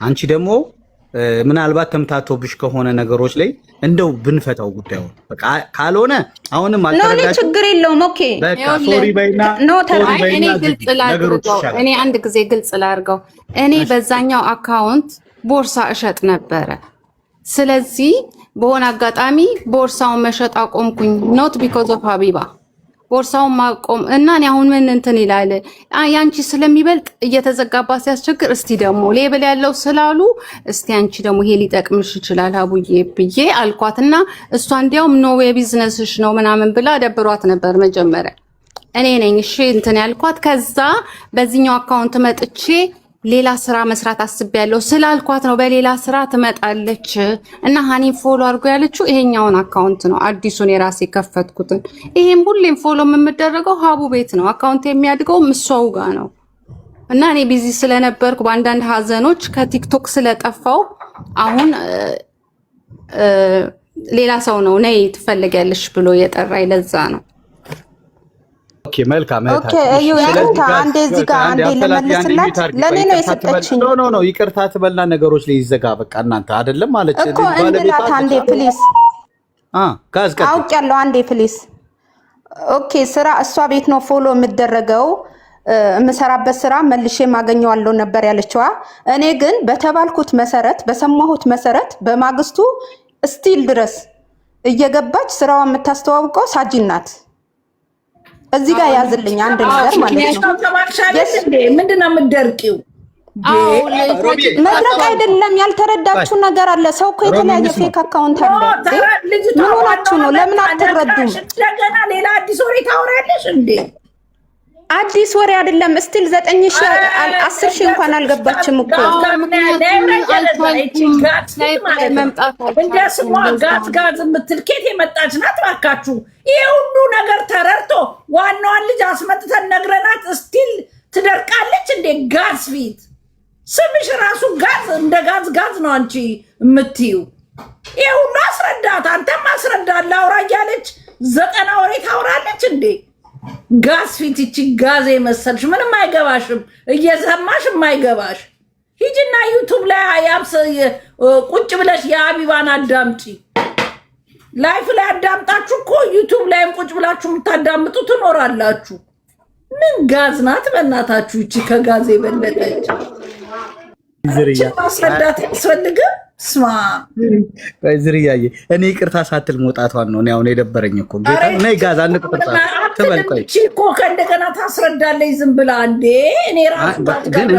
አንቺ ደግሞ ምናልባት ተምታቶብሽ ከሆነ ነገሮች ላይ እንደው ብንፈታው ጉዳዩ በቃ ካልሆነ አሁንም አልተረዳችም። ችግር የለውም። ኦኬ በቃ ሶሪ በይና እኔ ግልጽ ላድርገው። እኔ አንድ ጊዜ ግልጽ ላድርገው። እኔ በዛኛው አካውንት ቦርሳ እሸጥ ነበረ። ስለዚህ በሆነ አጋጣሚ ቦርሳውን መሸጥ አቆምኩኝ። ኖት ቢኮዝ ኦፍ ሀቢባ ቦርሳውን ማቆም እና እኔ አሁን ምን እንትን ይላል ያንቺ ስለሚበልጥ እየተዘጋባ ሲያስቸግር፣ እስቲ ደግሞ ሌብል ያለው ስላሉ እስቲ አንቺ ደግሞ ይሄ ሊጠቅምሽ ይችላል አቡዬ ብዬ አልኳትና እሷ እንዲያውም ኖ የቢዝነስሽ ነው ምናምን ብላ ደብሯት ነበር መጀመሪያ። እኔ ነኝ እሺ እንትን ያልኳት። ከዛ በዚህኛው አካውንት መጥቼ ሌላ ስራ መስራት አስቤያለሁ ስላልኳት ነው በሌላ ስራ ትመጣለች እና ሃኒን ፎሎ አድርጎ ያለችው ይሄኛውን አካውንት ነው፣ አዲሱን የራሴ ከፈትኩትን። ይሄም ሁሌም ፎሎ የምደረገው ሀቡ ቤት ነው። አካውንት የሚያድገው ምሷው ጋር ነው እና እኔ ቢዚ ስለነበርኩ በአንዳንድ ሀዘኖች ከቲክቶክ ስለጠፋው አሁን ሌላ ሰው ነው ነይ ትፈልጊያለሽ ብሎ የጠራኝ፣ ለዛ ነው። ኦኬ መልካም። ኦኬ እዩ ያንተ አንዴ እዚህ ጋር አንዴ ለመልስላት ለኔ ነው የሰጠችኝ። ኖ ይቅርታ ትበልና ነገሮች ላይ ይዘጋ በቃ እናንተ አይደለም ማለት እኮ እንላት አንዴ ፕሊስ። ጋዝ ጋር አውቄያለሁ አንዴ ፕሊስ። ኦኬ ስራ እሷ ቤት ነው ፎሎ የምደረገው የምሰራበት ስራ መልሼ ማገኘዋለሁ ነበር ያለችዋ። እኔ ግን በተባልኩት መሰረት በሰማሁት መሰረት በማግስቱ ስቲል ድረስ እየገባች ስራዋ የምታስተዋውቀው ሳጂን ናት። እዚህ ጋር ያዝልኝ አንድ ነገር ማለት ነው። ምንድነው የምትደርቂው? መድረቅ አይደለም። ያልተረዳችሁ ነገር አለ። ሰው እኮ የተለያየ ፌክ አካውንት አለ። ምን ሆናችሁ ነው? ለምን አትረዱም? እንደገና ሌላ አዲስ ወሬ ታወሪያለሽ እንዴ? አዲስ ወሬ አይደለም። ስቲል 9,000 10,000 እንኳን አልገባችም እኮ። እንደ ስሟ ጋዝ የምትል ኬት የመጣች ናት እባካችሁ። ይሄ ሁሉ ነገር ተረድቶ ዋናዋን ልጅ አስመጥተን ነግረናት ስቲል ትደርቃለች እንዴ? ጋዝ ፊት ስምሽ ራሱ ጋዝ እንደ ጋዝ ነው አንቺ የምትዩ። ይሄ ሁሉ አስረዳት፣ አንተም አስረዳት። ላውራ እያለች 90 ወሬ ታውራለች እንዴ? ጋዝ ፊት ይቺ ጋዝ የመሰልሽ ምንም አይገባሽም። እየሰማሽ የማይገባሽ ሂጂና ዩቱብ ላይ ቁጭ ብለሽ የሀቢባን አዳምጪ። ላይፍ ላይ አዳምጣችሁ እኮ ዩቱብ ላይም ቁጭ ብላችሁ የምታዳምጡ ትኖራላችሁ። ምን ጋዝ ናት በእናታችሁ ይቺ ከጋዝ የበለጠች። ማስረዳት ያስፈልግም። ስማ ዝርያዬ እኔ ይቅርታ ሳትል መውጣቷን ነው አሁን የደበረኝ እኮ ጌታ። እኔ ጋዝ አንድ ቁጥር ትበል። ቆይ እኮ ከእንደገና ታስረዳለች ዝም ብላ እንዴ? እኔ ራሱ ግን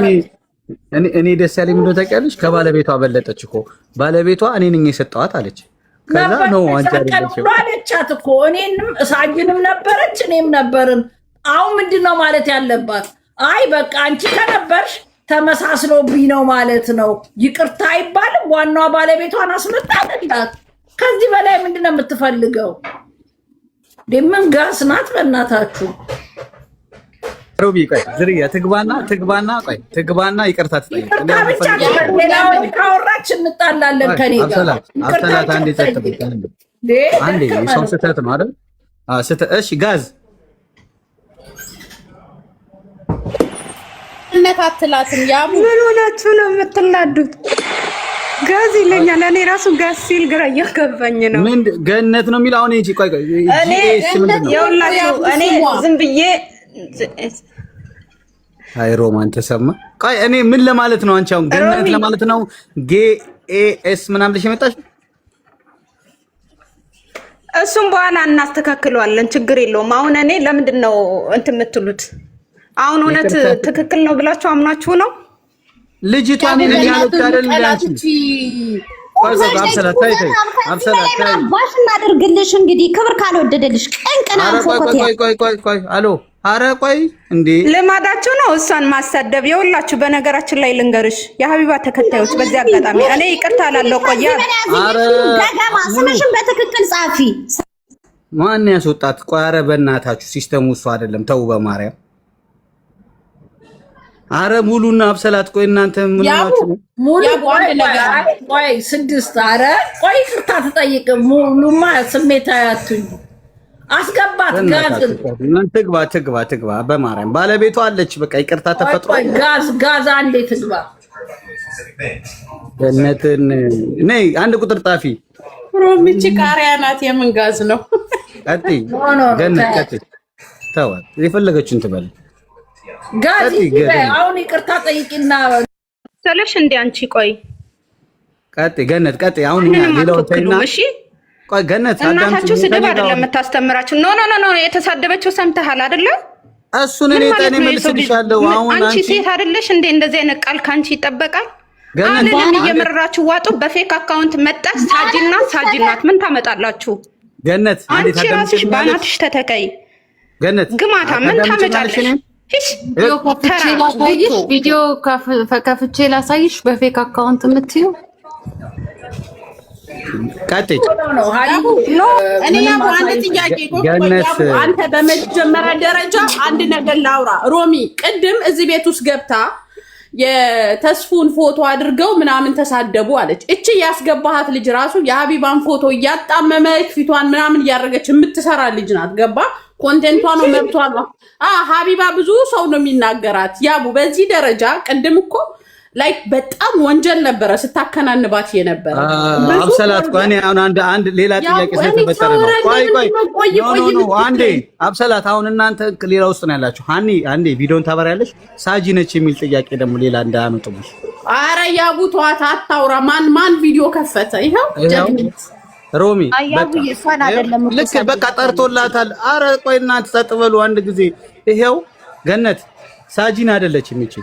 እኔ ደስ ያለኝ ምንድነው ታውቂያለሽ? ከባለቤቷ በለጠች እኮ። ባለቤቷ እኔ ነኝ የሰጠዋት አለች። ከዛ ነው አንቺ አይደለሽም አለቻት እኮ። እኔንም ሳጅንም ነበረች እኔም ነበርን። አሁን ምንድነው ማለት ያለባት? አይ በቃ አንቺ ከነበርሽ ተመሳስሎብኝ ነው ማለት ነው። ይቅርታ አይባልም። ዋናዋ ባለቤቷን አስመጣላት። ከዚህ በላይ ምንድነው የምትፈልገው? ምን ጋስ ናት በእናታችሁ? ሮቢ ቆይ ዝርያ ትግባና ይቅርታ ትጠይቅ። ካወራች እንጣላለን ከኔ ጋር። አብሰላት አንዴ ተጠብቅ። አንዴ ሰው ስህተት ነው አይደል? እሺ ጋዝ አትላትም። ያቡ ምን ሆናችሁ ነው የምትናዱት? ጋዝ ይለኛል። እኔ ራሱ ጋዝ ሲል ግራ እያገባኝ ነው። ምን ገነት ነው የሚለው? አሁን እንጂ ቆይ እኔ ዝም ብዬ አይ ሮማን ተሰማ። ቆይ እኔ ምን ለማለት ነው? አንቺ አሁን ገነት ለማለት ነው? ጌኤስ ምናምን ብለሽ የመጣሽ? እሱም በኋላ እናስተካክለዋለን፣ ችግር የለውም። አሁን እኔ ለምንድን ነው እንትን የምትሉት? አሁን እውነት ትክክል ነው ብላችሁ አምናችሁ ነው? ልጅቷ ምን ያለው አይደል? እንዳንቺ ባሽ እናደርግልሽ እንግዲህ ክብር ካልወደደልሽ ቀንቀና ቆይ አሎ አረ ቆይ እንዴ ልማዳችሁ ነው እሷን ማሰደብ። የሁላችሁ በነገራችን ላይ ልንገርሽ የሀቢባ ተከታዮች በዚህ አጋጣሚ እኔ ይቅርታ አላለሁ። ቆያ አረ ደጋማ ስምሽን በትክክል ጻፊ። ማን ያስወጣት? ቆይ አረ በእናታችሁ ሲስተሙ እሱ አይደለም። ተው በማርያም አረ ሙሉና አብሰላት። ቆይ እናንተ ምን ናችሁ? ሙሉ ቆይ 6 አረ ቆይ ይቅርታ ተጠይቅ። ሙሉማ ስሜት አያቱኝ አስገባት። ጋዝ ምን ትግባ በማርያም ባለቤቷ አለች። በቃ ይቅርታ ተፈጥሮ ጋዝ አንዴ ትግባ። ገነትን ነይ አንድ ቁጥር ጣፊ። ሮሚቺ ቃሪያ ናት። የምን ጋዝ ነው? ቀጥይ ገነት ቀጥይ። ተዋት የፈለገችውን ትበል። ጋዝ አሁን ይቅርታ ጠይቂና ሰለሽ እንዴ አንቺ ቆይ ቀጥይ ገነት ቀጥይ። አሁን ሌላው ተይና እሺ ቆይ ገነት እናታችሁ ስድብ አይደለም የምታስተምራችሁ። ኖ የተሳደበችው ሰምተሃል አይደለ? እሱን እኔ ጠኔ መልስልሻለሁ። አሁን አንቺ ሴት አይደለሽ እንዴ? እንደዚህ አይነት ቃል ካንቺ ይጠበቃል? ገነት እየመረራችሁ ዋጡ። በፌክ አካውንት መጣች ሳጂናት ምን ታመጣላችሁ? ገነት አንቺ ራስሽ ባናትሽ ተተከይ። ገነት ግማታ ምን ታመጫለሽ? ቪዲዮ ከፍቼ ላሳይሽ በፌክ አካውንት የምትይው ቀጥይ። እኔ አንድ ጥያቄ አንተ በመጀመሪያ ደረጃ አንድ ነገር ላውራ። ሮሚ ቅድም እዚህ ቤት ውስጥ ገብታ የተስፉን ፎቶ አድርገው ምናምን ተሳደቡ አለች። እቺ ያስገባሃት ልጅ ራሱ የሀቢባን ፎቶ እያጣመመች ፊቷን ምናምን እያደረገች የምትሰራ ልጅ ናት። ገባ? ኮንቴንቷ ነው፣ መብቷ ነው። ሀቢባ ብዙ ሰው ነው የሚናገራት። ያቡ በዚህ ደረጃ ቅድም እኮ ላይክ በጣም ወንጀል ነበረ ስታከናንባት የነበረ አብሰላት። ቆይ አሁን አንድ ሌላ ጥያቄ ስለተፈጠረ ነው። ቆይ አንዴ አብሰላት፣ አሁን እናንተ ሌላ ውስጥ ነው ያላችሁ። አንዴ ቪዲዮን ታበሪያለሽ። ሳጂ ነች የሚል ጥያቄ ደግሞ ሌላ እንዳያመጡብሽ። አረ ያቡ ተዋት፣ አታውራ። ማን ቪዲዮ ከፈተ? ይኸው ጀግኒት ሮሚ ልክ በቃ ጠርቶላታል። አረ ቆይ እናንተ ጸጥ በሉ አንድ ጊዜ። ይኸው ገነት ሳጂን አይደለችም ይቺ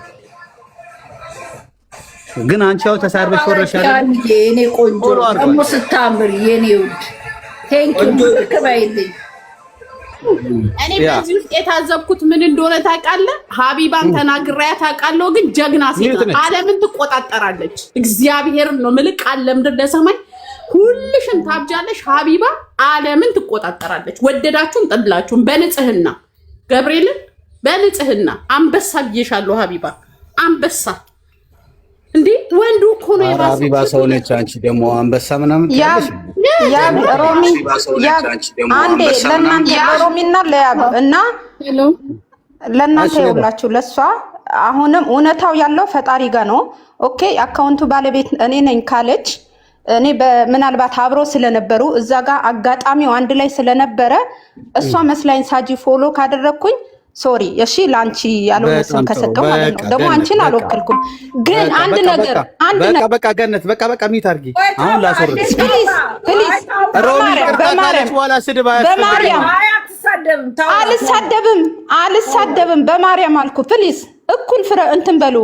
ግን አንቺ ያው ተሳርበሽ ወረሻል። የኔ ቆንጆ ደግሞ ስታምር የኔ ውድ ቴንኪው ከበይልኝ። እኔ በዚህ ውስጥ የታዘብኩት ምን እንደሆነ ታውቃለህ? ሀቢባን ተናግሬያ ታውቃለሁ፣ ግን ጀግና ሴት ናት። ዓለምን ትቆጣጠራለች። እግዚአብሔር ነው ምልክ ዓለም ለሰማይ ሁልሽም ታብጃለሽ። ሀቢባ ዓለምን ትቆጣጠራለች። ወደዳችሁም ጠላችሁም በንጽህና ገብርኤልን በንጽህና አንበሳ ብዬሻለሁ። ሀቢባ አንበሳ እንዴ ወንዱ እኮ ነው የባሰው። ሀቢባ ሰው ነች። አንቺ ደግሞ አንበሳ ምናምን ታለሽ። ሮሚ አንዴ ለእናንተ ለሮሚና ለያብ እና ለእናንተ ይውላችሁ ለሷ አሁንም እውነታው ያለው ፈጣሪ ጋር ነው። ኦኬ አካውንቱ ባለቤት እኔ ነኝ ካለች እኔ ምናልባት አብሮ ስለነበሩ እዛ ጋር አጋጣሚው አንድ ላይ ስለነበረ እሷ መስላኝ ሳጂ ፎሎ ካደረኩኝ ሶሪ እሺ፣ ላንቺ ያልሆነ ስም ከሰጠው ማለት ነው። ደግሞ አንቺን አልወከልኩም። ግን አንድ ነገር በቃ ገነት በቃ ሚት አድርጊ። አሁን ላስወርድ ፕሊዝ። በማርያም አልሳደብም። በማርያም አልኩ። ፕሊዝ እኩል ፍረ እንትን በሉ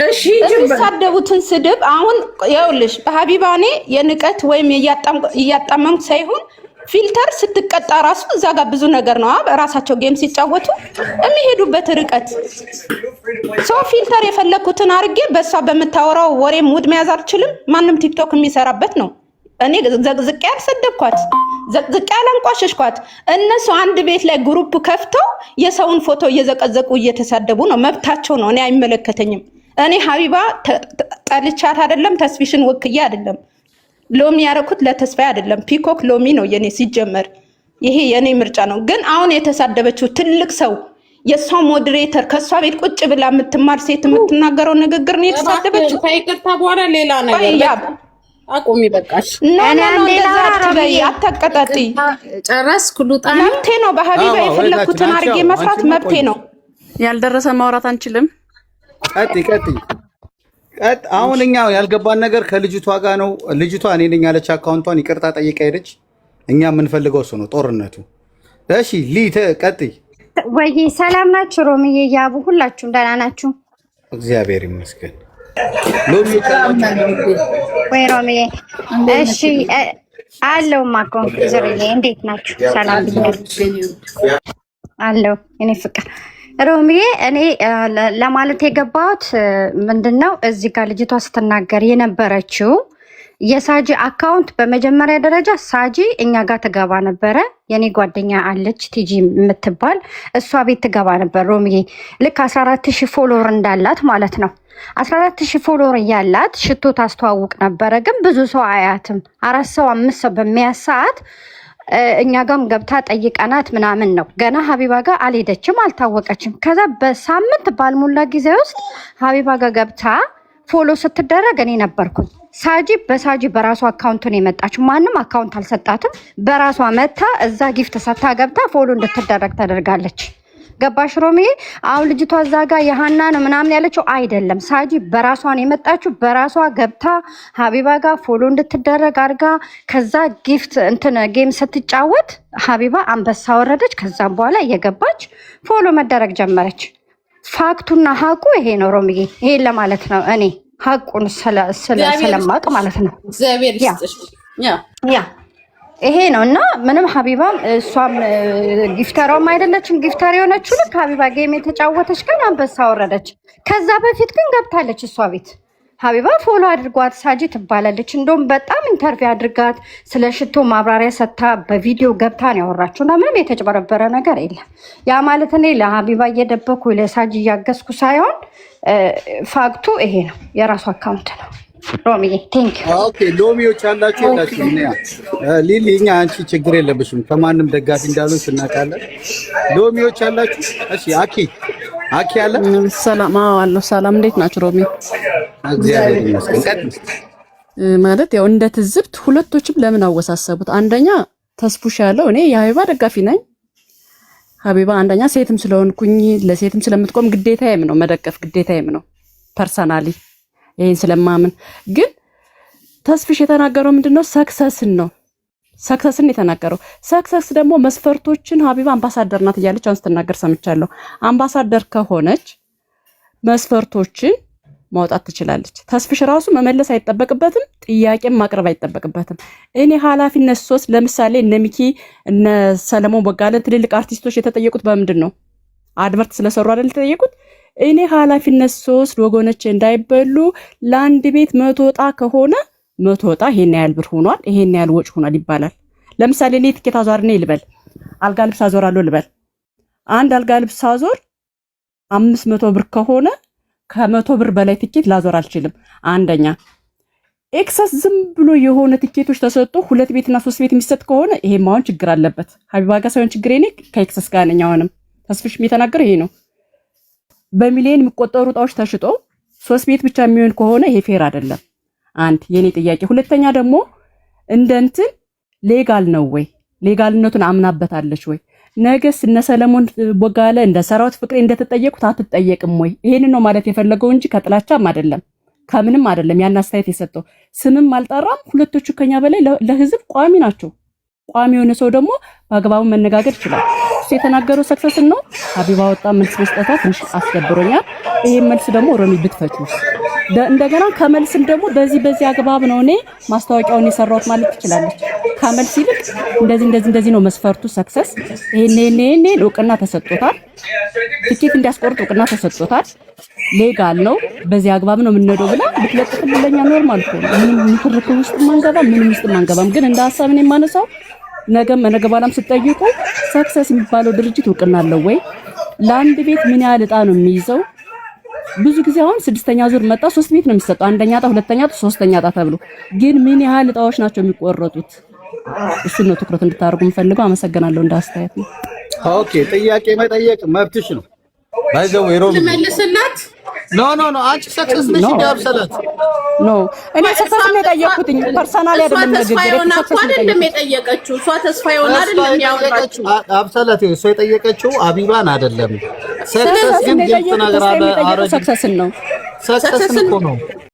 እሺ። የሚሳደቡትን ስድብ አሁን ይኸውልሽ፣ በሀቢባኔ የንቀት ወይም እያጣመምኩ ሳይሆን ፊልተር ስትቀጣ ራሱ እዛ ጋር ብዙ ነገር ነው። ራሳቸው ጌም ሲጫወቱ የሚሄዱበት ርቀት ሰው ፊልተር የፈለኩትን አድርጌ በሷ በምታወራው ወሬ ሙድ መያዝ አልችልም። ማንም ቲክቶክ የሚሰራበት ነው። እኔ ዘቅዝቄ ያልሰደብኳት፣ ዘቅዝቄ ያላንቋሸሽኳት። እነሱ አንድ ቤት ላይ ግሩፕ ከፍተው የሰውን ፎቶ እየዘቀዘቁ እየተሳደቡ ነው። መብታቸው ነው። እኔ አይመለከተኝም። እኔ ሀቢባ ጠልቻት አይደለም፣ ተስፊሽን ወክዬ አይደለም። ሎሚ ያረኩት ለተስፋዬ አይደለም። ፒኮክ ሎሚ ነው የኔ ሲጀመር። ይሄ የኔ ምርጫ ነው። ግን አሁን የተሳደበችው ትልቅ ሰው የሷ ሞዴሬተር ከሷ ቤት ቁጭ ብላ የምትማር ሴት የምትናገረው ንግግር ነው የተሳደበችው። ከይቅርታ በኋላ ሌላ ነገር አቁሚ በቃሽ። አታቀጣጢ። ጨረስኩ። ልውጣ። መብቴ ነው። በሀቢባ የፈለኩትን አድርጌ መስራት መብቴ ነው። ያልደረሰ ማውራት አንችልም። ቀጥይ። አሁን እኛ ያልገባን ነገር ከልጅቷ ጋር ነው። ልጅቷ እኔ ነኝ ያለች አካውንቷን ይቅርታ ጠይቃ ሄደች። እኛ የምንፈልገው እሱ ነው ጦርነቱ። እሺ ሊተ ቀጥይ። ወይ ሰላም ናችሁ? ሮሚዬ፣ ያቡ ሁላችሁም ደህና ናችሁ? እግዚአብሔር ይመስገን። ወይ ሮሚዬ፣ እሺ አለው ማኮ ዘርዬ፣ እንዴት ናችሁ? ሰላም አለው እኔ ፍቅር ሮሚዬ። እኔ ለማለት የገባሁት ምንድነው እዚህ ጋር ልጅቷ ስትናገር የነበረችው የሳጂ አካውንት በመጀመሪያ ደረጃ ሳጂ እኛ ጋር ትገባ ነበረ። የኔ ጓደኛ አለች ቲጂ የምትባል እሷ ቤት ትገባ ነበር ሮሚዬ። ልክ 14,000 ፎሎወር እንዳላት ማለት ነው። 14,000 ፎሎወር እያላት ሽቶ ታስተዋውቅ ነበረ። ግን ብዙ ሰው አያትም። 4 ሰው 5 ሰው በሚያስ ሰዓት እኛ ጋም ገብታ ጠይቀናት ምናምን ነው። ገና ሀቢባ ጋር አልሄደችም፣ አልታወቀችም። ከዛ በሳምንት ባልሞላ ጊዜ ውስጥ ሀቢባ ጋር ገብታ ፎሎ ስትደረግ እኔ ነበርኩኝ። ሳጂ በራሷ አካውንት ነው የመጣችው። ማንም አካውንት አልሰጣትም። በራሷ መታ እዛ ጊፍት ሰታ ገብታ ፎሎ እንድትደረግ ተደርጋለች። ገባሽ ሮሚ? አሁን ልጅቷ እዛ ጋር የሃና ነው ምናምን ያለችው አይደለም። ሳጂ በራሷ ነው የመጣችው። በራሷ ገብታ ሀቢባ ጋር ፎሎ እንድትደረግ አድርጋ ከዛ ጊፍት እንትን ጌም ስትጫወት ሀቢባ አንበሳ ወረደች። ከዛም በኋላ እየገባች ፎሎ መደረግ ጀመረች። ፋክቱና ሀቁ ይሄ ነው ሮሚዬ። ይሄን ለማለት ነው እኔ ሀቁን ስለማቅ ማለት ነው። እግዚአብሔር ይስጥሽ። ይሄ ነው እና ምንም ሀቢባም እሷም ጊፍተሯም አይደለችም። ጊፍተር የሆነችው ልክ ሀቢባ ጌም የተጫወተች ግን አንበሳ ወረደች። ከዛ በፊት ግን ገብታለች እሷ ቤት። ሀቢባ ፎሎ አድርጓት፣ ሳጂ ትባላለች። እንደውም በጣም ኢንተርቪው አድርጋት ስለ ሽቶ ማብራሪያ ሰጥታ በቪዲዮ ገብታ ነው ያወራችሁ እና ምንም የተጭበረበረ ነገር የለም። ያ ማለት እኔ ለሀቢባ እየደበኩ ለሳጂ እያገዝኩ ሳይሆን ፋክቱ ይሄ ነው። የራሱ አካውንት ነው። ሮሚ ቴንክ ዩ። ኦኬ ሎሚዎች ያላችሁ ያላችሁ ሊሊ፣ እኛ አንቺ ችግር የለብሽም ከማንም ደጋፊ እንዳሉሽ እናውቃለን። ሎሚዎች ያላችሁ እሺ። አኪ አለ ሰላም አለው። ሰላም እንዴት ናችሁ? ሮሚ እግዚአብሔር ይመስገን። ማለት ያው እንደ ትዝብት ሁለቶችም ለምን አወሳሰቡት? አንደኛ ተስፉሽ ያለው እኔ የሀቢባ ደጋፊ ነኝ። ሀቢባ አንደኛ ሴትም ስለሆንኩኝ ለሴትም ስለምትቆም ግዴታዬም ነው መደገፍ፣ ግዴታዬም ነው ፐርሰናሊ ይሄን ስለማምን። ግን ተስፍሽ የተናገረው ምንድነው? ሰክሰስን ነው። ሰክሰስን የተናገረው። ሰክሰስ ደግሞ መስፈርቶችን ሀቢባ አምባሳደር ናት እያለች አሁን ስትናገር ሰምቻለሁ። አምባሳደር ከሆነች መስፈርቶችን ማውጣት ትችላለች። ተስፍሽ ራሱ መመለስ አይጠበቅበትም፣ ጥያቄም ማቅረብ አይጠበቅበትም። እኔ ኃላፊነት 3 ለምሳሌ እነ ሚኪ እነ ሰለሞን ቦጋለ ትልልቅ አርቲስቶች የተጠየቁት በምንድን ነው? አድቨርት ስለሰሩ አይደል የተጠየቁት? እኔ ኃላፊነት 3 ወገኖች እንዳይበሉ ለአንድ ቤት 100 ዕጣ ከሆነ 100 ዕጣ ይሄን ያህል ብር ሆኗል፣ ይሄን ያህል ወጭ ሆኗል ይባላል። ለምሳሌ እኔ ትኬት አዟር ነኝ ልበል፣ አልጋ ልብስ አዞራለሁ ልበል። አንድ አልጋ ልብስ አዞር 500 ብር ከሆነ ከ100 ብር በላይ ትኬት ላዞር አልችልም። አንደኛ ኤክሰስ ዝም ብሎ የሆነ ትኬቶች ተሰጥቶ 2 ቤትና 3 ቤት የሚሰጥ ከሆነ ይሄም አሁን ችግር አለበት። ሀቢባ ጋር ሳይሆን ችግር እኔ ከኤክሰስ ጋር ነኝ። አሁንም ተስፍሽ የተናገረው ይሄ ነው። በሚሊዮን የሚቆጠሩ ዕጣዎች ተሽጦ 3 ቤት ብቻ የሚሆን ከሆነ ይሄ ፌር አይደለም። አንድ የኔ ጥያቄ። ሁለተኛ ደግሞ እንደንትን ሌጋል ነው ወይ? ሌጋልነቱን አምናበታለች ወይ? ነገስ እነ ሰለሞን ቦጋለ እንደ ሰራዊት ፍቅሬ እንደተጠየቁት አትጠየቅም ወይ? ይሄን ነው ማለት የፈለገው እንጂ ከጥላቻም አይደለም ከምንም አይደለም። ያን አስተያየት የሰጠው ስምም አልጠራም። ሁለቶቹ ከኛ በላይ ለህዝብ ቋሚ ናቸው። ቋሚ የሆነ ሰው ደግሞ በአግባቡ መነጋገር ይችላል። እሱ የተናገረው ሰክሰስን ነው። ሀቢባ ወጣ መልስ መስጠቷ ትንሽ አስደብሮኛል። ይሄ መልስ ደግሞ ሮሚ ብትፈቹስ እንደገና ከመልስም ደግሞ በዚህ አግባብ ነው እኔ ማስታወቂያውን የሰራሁት ማለት ትችላለች። ከመልስ ይልቅ እንደዚህ ነው መስፈርቱ ሰክሰስ ይሄን እውቅና ተሰጥቶታል። ትኬት እንዲያስቆርጥ እውቅና ተሰጥቶታል። ሌጋል ነው። በዚህ አግባብ ነው የምንሄደው ብላ ብትለጥፍልኝ ለኛ ኖርማል ነው። ምንም ክርክር ውስጥ ማንገባም ምንም ውስጥ ማንገባም። ግን እንደ ሀሳብ እኔ የማነሳው ነገ በኋላም ስትጠይቁ ሰክሰስ የሚባለው ድርጅት እውቅና አለው ወይ? ለአንድ ቤት ምን ያህል ዕጣ ነው የሚይዘው? ብዙ ጊዜ አሁን 6ኛ ዙር መጣ 3 ቤት ነው የሚሰጠው። 1ኛ ዕጣ፣ 2ኛ ዕጣ፣ 3ኛ ዕጣ ተብሎ ግን ምን ያህል ዕጣዎች ናቸው የሚቆረጡት? እሱን ነው ትኩረት እንድታደርጉ የምፈልገው። አመሰግናለሁ። እንደ አስተያየት ነው። ኦኬ፣ ጥያቄ መጠየቅ መብትሽ ነው። ባይዘው የሮሚ መልስላት። ኖ አንቺ ሰክሰስ ነሽ እንዳብሰላት ኖ እኔ ሰክሰስ ነው የጠየቅኩትኝ ፐርሰናል አይደለም። ተስፋ ይሆናል አይደለም የጠየቀችው እሷ ተስፋ ይሆናል አይደለም ያወራችው። አብሰላት እሷ የጠየቀችው አቢባን አይደለም። ሰክሰስ ግን ግልጽ ነገር አለ። ሰክሰስን ነው ሰክሰስን እኮ ነው